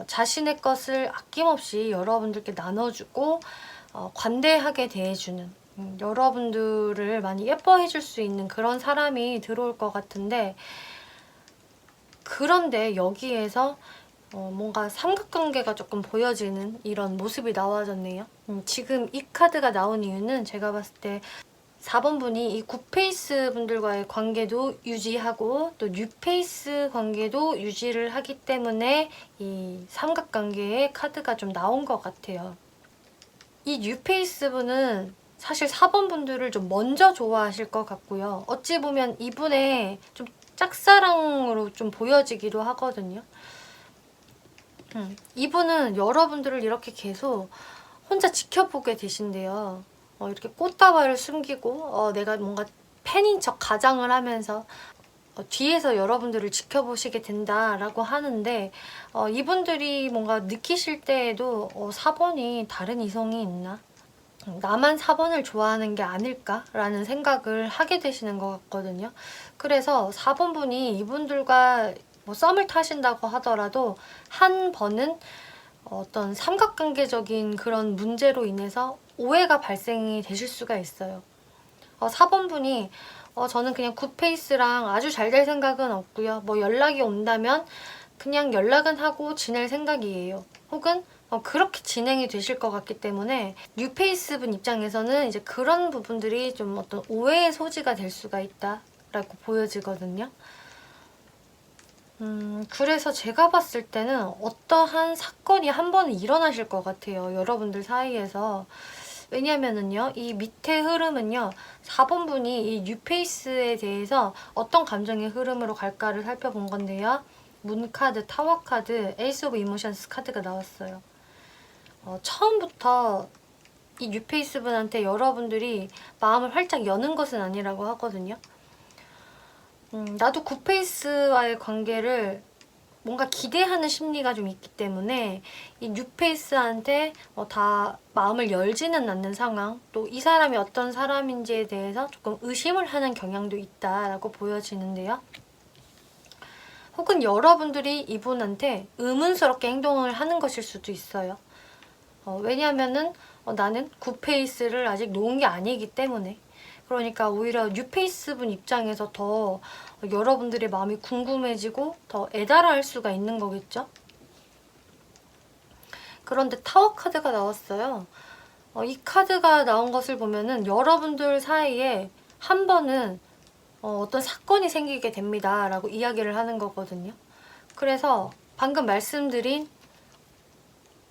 자신의 것을 아낌없이 여러분들께 나눠주고 관대하게 대해주는 여러분들을 많이 예뻐해 줄 수 있는 그런 사람이 들어올 것 같은데 그런데 여기에서 뭔가 삼각관계가 조금 보여지는 이런 모습이 나와졌네요. 지금 이 카드가 나온 이유는 제가 봤을 때 4번 분이 이 굿페이스 분들과의 관계도 유지하고 또 뉴페이스 관계도 유지를 하기 때문에 이 삼각관계의 카드가 좀 나온 것 같아요. 이 뉴페이스 분은 사실 4번 분들을 좀 먼저 좋아하실 것 같고요. 어찌 보면 이분의 좀 짝사랑으로 좀 보여지기도 하거든요. 이분은 여러분들을 이렇게 계속 혼자 지켜보게 되신대요. 이렇게 꽃다발을 숨기고 내가 뭔가 팬인 척 가장을 하면서 뒤에서 여러분들을 지켜보시게 된다라고 하는데 이분들이 뭔가 느끼실 때에도 4번이 다른 이성이 있나? 나만 4번을 좋아하는 게 아닐까라는 생각을 하게 되시는 것 같거든요. 그래서 4번 분이 이분들과 뭐 썸을 타신다고 하더라도 한 번은 어떤 삼각관계적인 그런 문제로 인해서 오해가 발생이 되실 수가 있어요. 4번 분이 저는 그냥 굿페이스랑 아주 잘 될 생각은 없고요. 뭐 연락이 온다면 그냥 연락은 하고 지낼 생각이에요. 혹은 그렇게 진행이 되실 것 같기 때문에 뉴페이스 분 입장에서는 이제 그런 부분들이 좀 어떤 오해의 소지가 될 수가 있다라고 보여지거든요. 그래서 제가 봤을 때는 어떠한 사건이 한 번은 일어나실 것 같아요. 여러분들 사이에서. 왜냐면은요, 이 밑에 흐름은요, 4번 분이 이 뉴페이스에 대해서 어떤 감정의 흐름으로 갈까를 살펴본 건데요. 문카드, 타워카드, 에이스 오브 이모션스 카드가 나왔어요. 처음부터 이 뉴페이스 분한테 여러분들이 마음을 활짝 여는 것은 아니라고 하거든요. 나도 굿페이스와의 관계를 뭔가 기대하는 심리가 좀 있기 때문에 이 뉴페이스한테 다 마음을 열지는 않는 상황, 또 이 사람이 어떤 사람인지에 대해서 조금 의심을 하는 경향도 있다라고 보여지는데요. 혹은 여러분들이 이분한테 의문스럽게 행동을 하는 것일 수도 있어요. 왜냐하면은 나는 굿페이스를 아직 놓은 게 아니기 때문에. 그러니까 오히려 뉴페이스 분 입장에서 더 여러분들의 마음이 궁금해지고 더 애달아할 수가 있는 거겠죠? 그런데 타워 카드가 나왔어요. 이 카드가 나온 것을 보면은 여러분들 사이에 한 번은 어떤 사건이 생기게 됩니다 라고 이야기를 하는 거거든요. 그래서 방금 말씀드린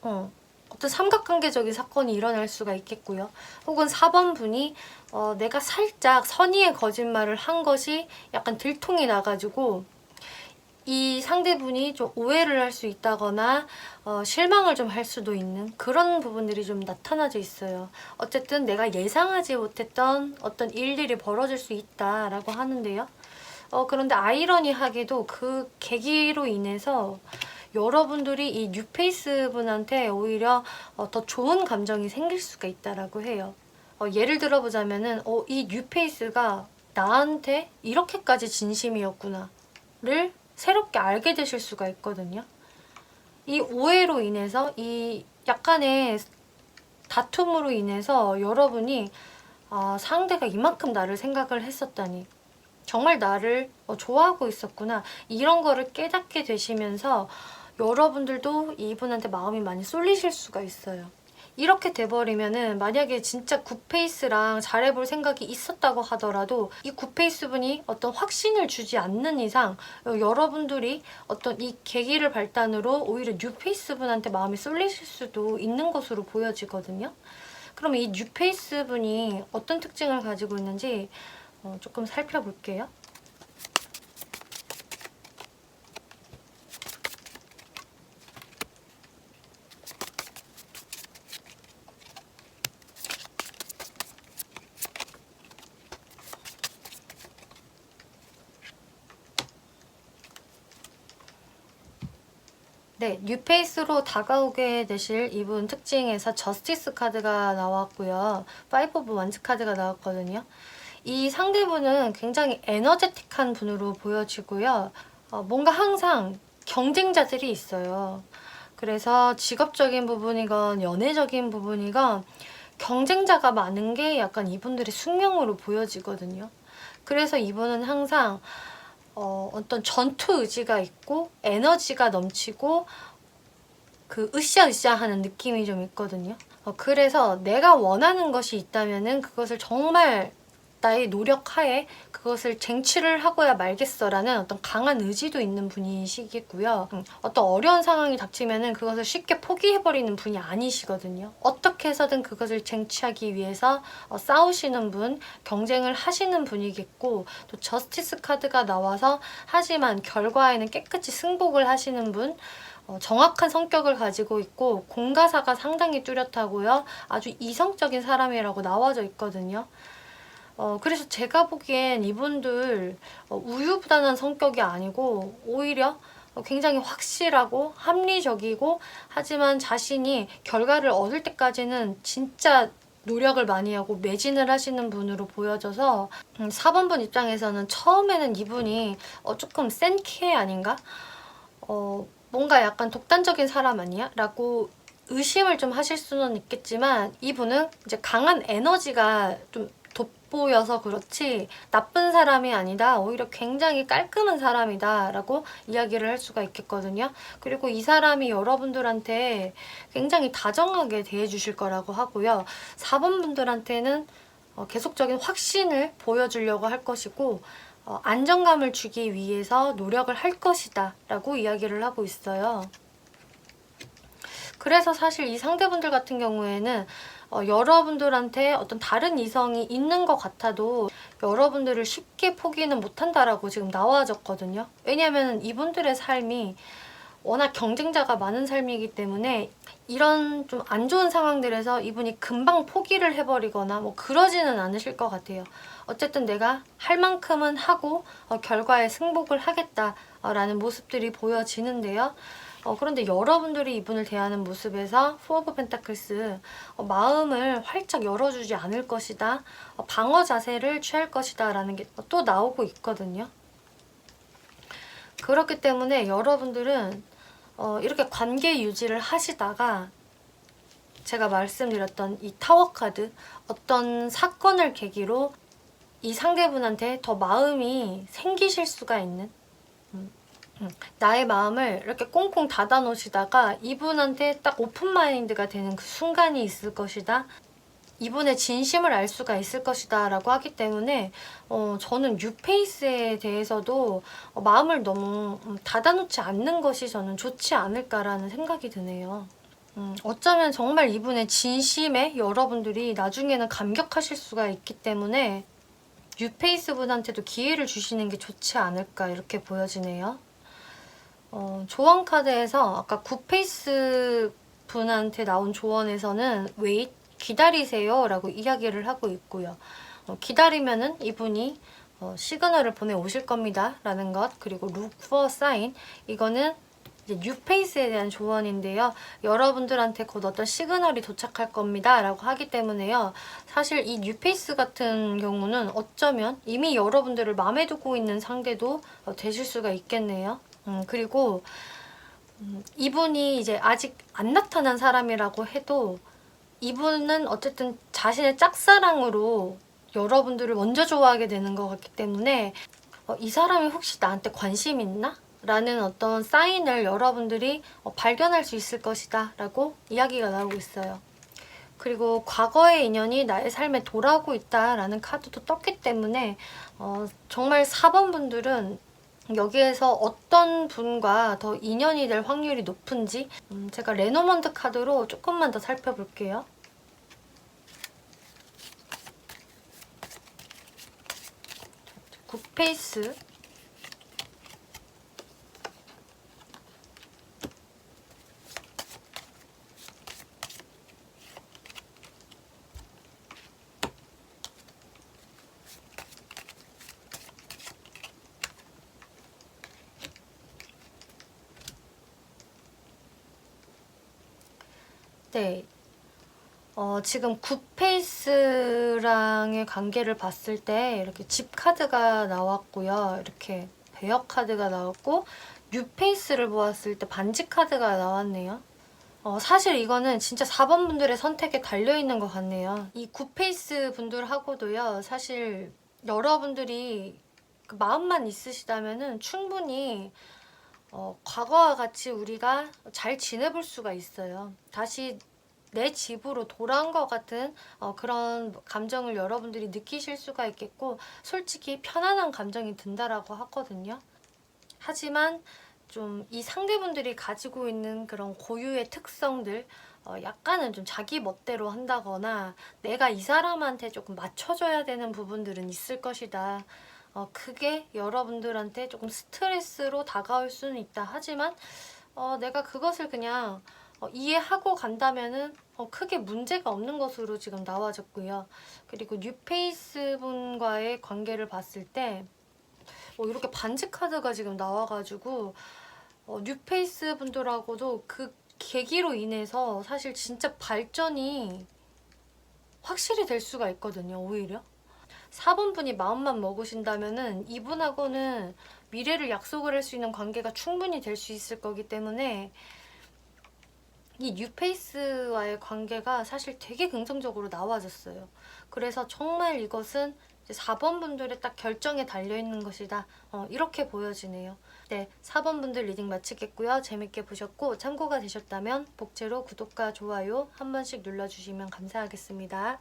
어떤 삼각관계적인 사건이 일어날 수가 있겠고요. 혹은 4번 분이 내가 살짝 선의의 거짓말을 한 것이 약간 들통이 나가지고 이 상대분이 좀 오해를 할 수 있다거나 실망을 좀 할 수도 있는 그런 부분들이 좀 나타나져 있어요. 어쨌든 내가 예상하지 못했던 어떤 일들이 벌어질 수 있다라고 하는데요. 그런데 아이러니하게도 그 계기로 인해서 여러분들이 이 뉴페이스 분한테 오히려 더 좋은 감정이 생길 수가 있다라고 해요. 예를 들어보자면은 이 뉴페이스가 나한테 이렇게까지 진심이었구나를 새롭게 알게 되실 수가 있거든요. 이 오해로 인해서 이 약간의 다툼으로 인해서 여러분이 상대가 이만큼 나를 생각을 했었다니, 정말 나를 좋아하고 있었구나, 이런 거를 깨닫게 되시면서 여러분들도 이분한테 마음이 많이 쏠리실 수가 있어요. 이렇게 돼버리면은 만약에 진짜 굿페이스랑 잘해볼 생각이 있었다고 하더라도 이 굿페이스 분이 어떤 확신을 주지 않는 이상 여러분들이 어떤 이 계기를 발단으로 오히려 뉴페이스 분한테 마음이 쏠리실 수도 있는 것으로 보여지거든요. 그럼 이 뉴페이스 분이 어떤 특징을 가지고 있는지 조금 살펴볼게요. 네, 뉴페이스로 다가오게 되실 이분 특징에서 저스티스 카드가 나왔고요. 파이브 오브 원즈 카드가 나왔거든요. 이 상대분은 굉장히 에너제틱한 분으로 보여지고요. 뭔가 항상 경쟁자들이 있어요. 그래서 직업적인 부분이건 연애적인 부분이건 경쟁자가 많은 게 약간 이분들의 숙명으로 보여지거든요. 그래서 이분은 항상 어떤 전투 의지가 있고 에너지가 넘치고 그 으쌰으쌰 하는 느낌이 좀 있거든요. 그래서 내가 원하는 것이 있다면은 그것을 정말 나의 노력하에 그것을 쟁취를 하고야 말겠어라는 어떤 강한 의지도 있는 분이시겠고요. 어떤 어려운 상황이 닥치면은 그것을 쉽게 포기해버리는 분이 아니시거든요. 어떻게 해서든 그것을 쟁취하기 위해서 싸우시는 분, 경쟁을 하시는 분이겠고, 또 저스티스 카드가 나와서 하지만 결과에는 깨끗이 승복을 하시는 분, 정확한 성격을 가지고 있고 공가사가 상당히 뚜렷하고요. 아주 이성적인 사람이라고 나와져 있거든요. 그래서 제가 보기엔 이분들 우유부단한 성격이 아니고 오히려 굉장히 확실하고 합리적이고, 하지만 자신이 결과를 얻을 때까지는 진짜 노력을 많이 하고 매진을 하시는 분으로 보여져서 4번 분 입장에서는 처음에는 이분이 조금 센 키에 아닌가? 뭔가 약간 독단적인 사람 아니야? 라고 의심을 좀 하실 수는 있겠지만 이분은 이제 강한 에너지가 좀 돋보여서 그렇지 나쁜 사람이 아니다, 오히려 굉장히 깔끔한 사람이다 라고 이야기를 할 수가 있겠거든요. 그리고 이 사람이 여러분들한테 굉장히 다정하게 대해주실 거라고 하고요. 4번 분들한테는 계속적인 확신을 보여주려고 할 것이고 안정감을 주기 위해서 노력을 할 것이다 라고 이야기를 하고 있어요. 그래서 사실 이 상대분들 같은 경우에는 여러분들한테 어떤 다른 이성이 있는 것 같아도 여러분들을 쉽게 포기는 못한다라고 지금 나와졌거든요. 왜냐하면 이분들의 삶이 워낙 경쟁자가 많은 삶이기 때문에 이런 좀 안 좋은 상황들에서 이분이 금방 포기를 해버리거나 뭐 그러지는 않으실 것 같아요. 어쨌든 내가 할 만큼은 하고 결과에 승복을 하겠다라는 모습들이 보여지는데요. 그런데 여러분들이 이분을 대하는 모습에서 포 오브 펜타클스 마음을 활짝 열어주지 않을 것이다. 방어 자세를 취할 것이다 라는 게 또 나오고 있거든요. 그렇기 때문에 여러분들은 이렇게 관계 유지를 하시다가 제가 말씀드렸던 이 타워 카드, 어떤 사건을 계기로 이 상대분한테 더 마음이 생기실 수가 있는, 나의 마음을 이렇게 꽁꽁 닫아 놓으시다가 이분한테 딱 오픈마인드가 되는 그 순간이 있을 것이다. 이분의 진심을 알 수가 있을 것이다 라고 하기 때문에 저는 뉴페이스에 대해서도 마음을 너무 닫아놓지 않는 것이 저는 좋지 않을까라는 생각이 드네요. 어쩌면 정말 이분의 진심에 여러분들이 나중에는 감격하실 수가 있기 때문에 뉴페이스 분한테도 기회를 주시는 게 좋지 않을까 이렇게 보여지네요. 조언 카드에서 아까 굿페이스 분한테 나온 조언에서는 wait, 기다리세요 라고 이야기를 하고 있고요. 기다리면은 이분이 시그널을 보내오실 겁니다 라는 것, 그리고 look for sign, 이거는 이제 뉴페이스에 대한 조언인데요. 여러분들한테 곧 어떤 시그널이 도착할 겁니다 라고 하기 때문에요. 사실 이 뉴페이스 같은 경우는 어쩌면 이미 여러분들을 마음에 두고 있는 상대도 되실 수가 있겠네요. 그리고 이분이 이제 아직 안 나타난 사람이라고 해도 이분은 어쨌든 자신의 짝사랑으로 여러분들을 먼저 좋아하게 되는 것 같기 때문에 이 사람이 혹시 나한테 관심 있나? 라는 어떤 사인을 여러분들이 발견할 수 있을 것이다 라고 이야기가 나오고 있어요. 그리고 과거의 인연이 나의 삶에 돌아오고 있다 라는 카드도 떴기 때문에 정말 4번 분들은 여기에서 어떤 분과 더 인연이 될 확률이 높은지 제가 레노먼드 카드로 조금만 더 살펴볼게요. 굿페이스, 네, 지금 굿페이스랑의 관계를 봤을 때 이렇게 집 카드가 나왔고요. 이렇게 배역 카드가 나왔고 뉴페이스를 보았을 때 반지 카드가 나왔네요. 사실 이거는 진짜 4번 분들의 선택에 달려있는 것 같네요. 이 굿페이스 분들하고도요. 사실 여러분들이 그 마음만 있으시다면은 충분히 과거와 같이 우리가 잘 지내볼 수가 있어요. 다시 내 집으로 돌아온 것 같은 그런 감정을 여러분들이 느끼실 수가 있겠고 솔직히 편안한 감정이 든다라고 하거든요. 하지만 좀 이 상대분들이 가지고 있는 그런 고유의 특성들 약간은 좀 자기 멋대로 한다거나 내가 이 사람한테 조금 맞춰줘야 되는 부분들은 있을 것이다. 그게 여러분들한테 조금 스트레스로 다가올 수는 있다. 하지만 내가 그것을 그냥 이해하고 간다면은 크게 문제가 없는 것으로 지금 나와졌고요. 그리고 뉴페이스 분과의 관계를 봤을 때 이렇게 반지 카드가 지금 나와가지고 뉴페이스 분들하고도 그 계기로 인해서 사실 진짜 발전이 확실히 될 수가 있거든요. 오히려 4번 분이 마음만 먹으신다면은 이분하고는 미래를 약속을 할 수 있는 관계가 충분히 될 수 있을 거기 때문에 이 뉴페이스와의 관계가 사실 되게 긍정적으로 나와졌어요. 그래서 정말 이것은 4번 분들의 딱 결정에 달려있는 것이다. 이렇게 보여지네요. 네, 4번 분들 리딩 마치겠고요. 재밌게 보셨고 참고가 되셨다면 복제로 구독과 좋아요 한 번씩 눌러주시면 감사하겠습니다.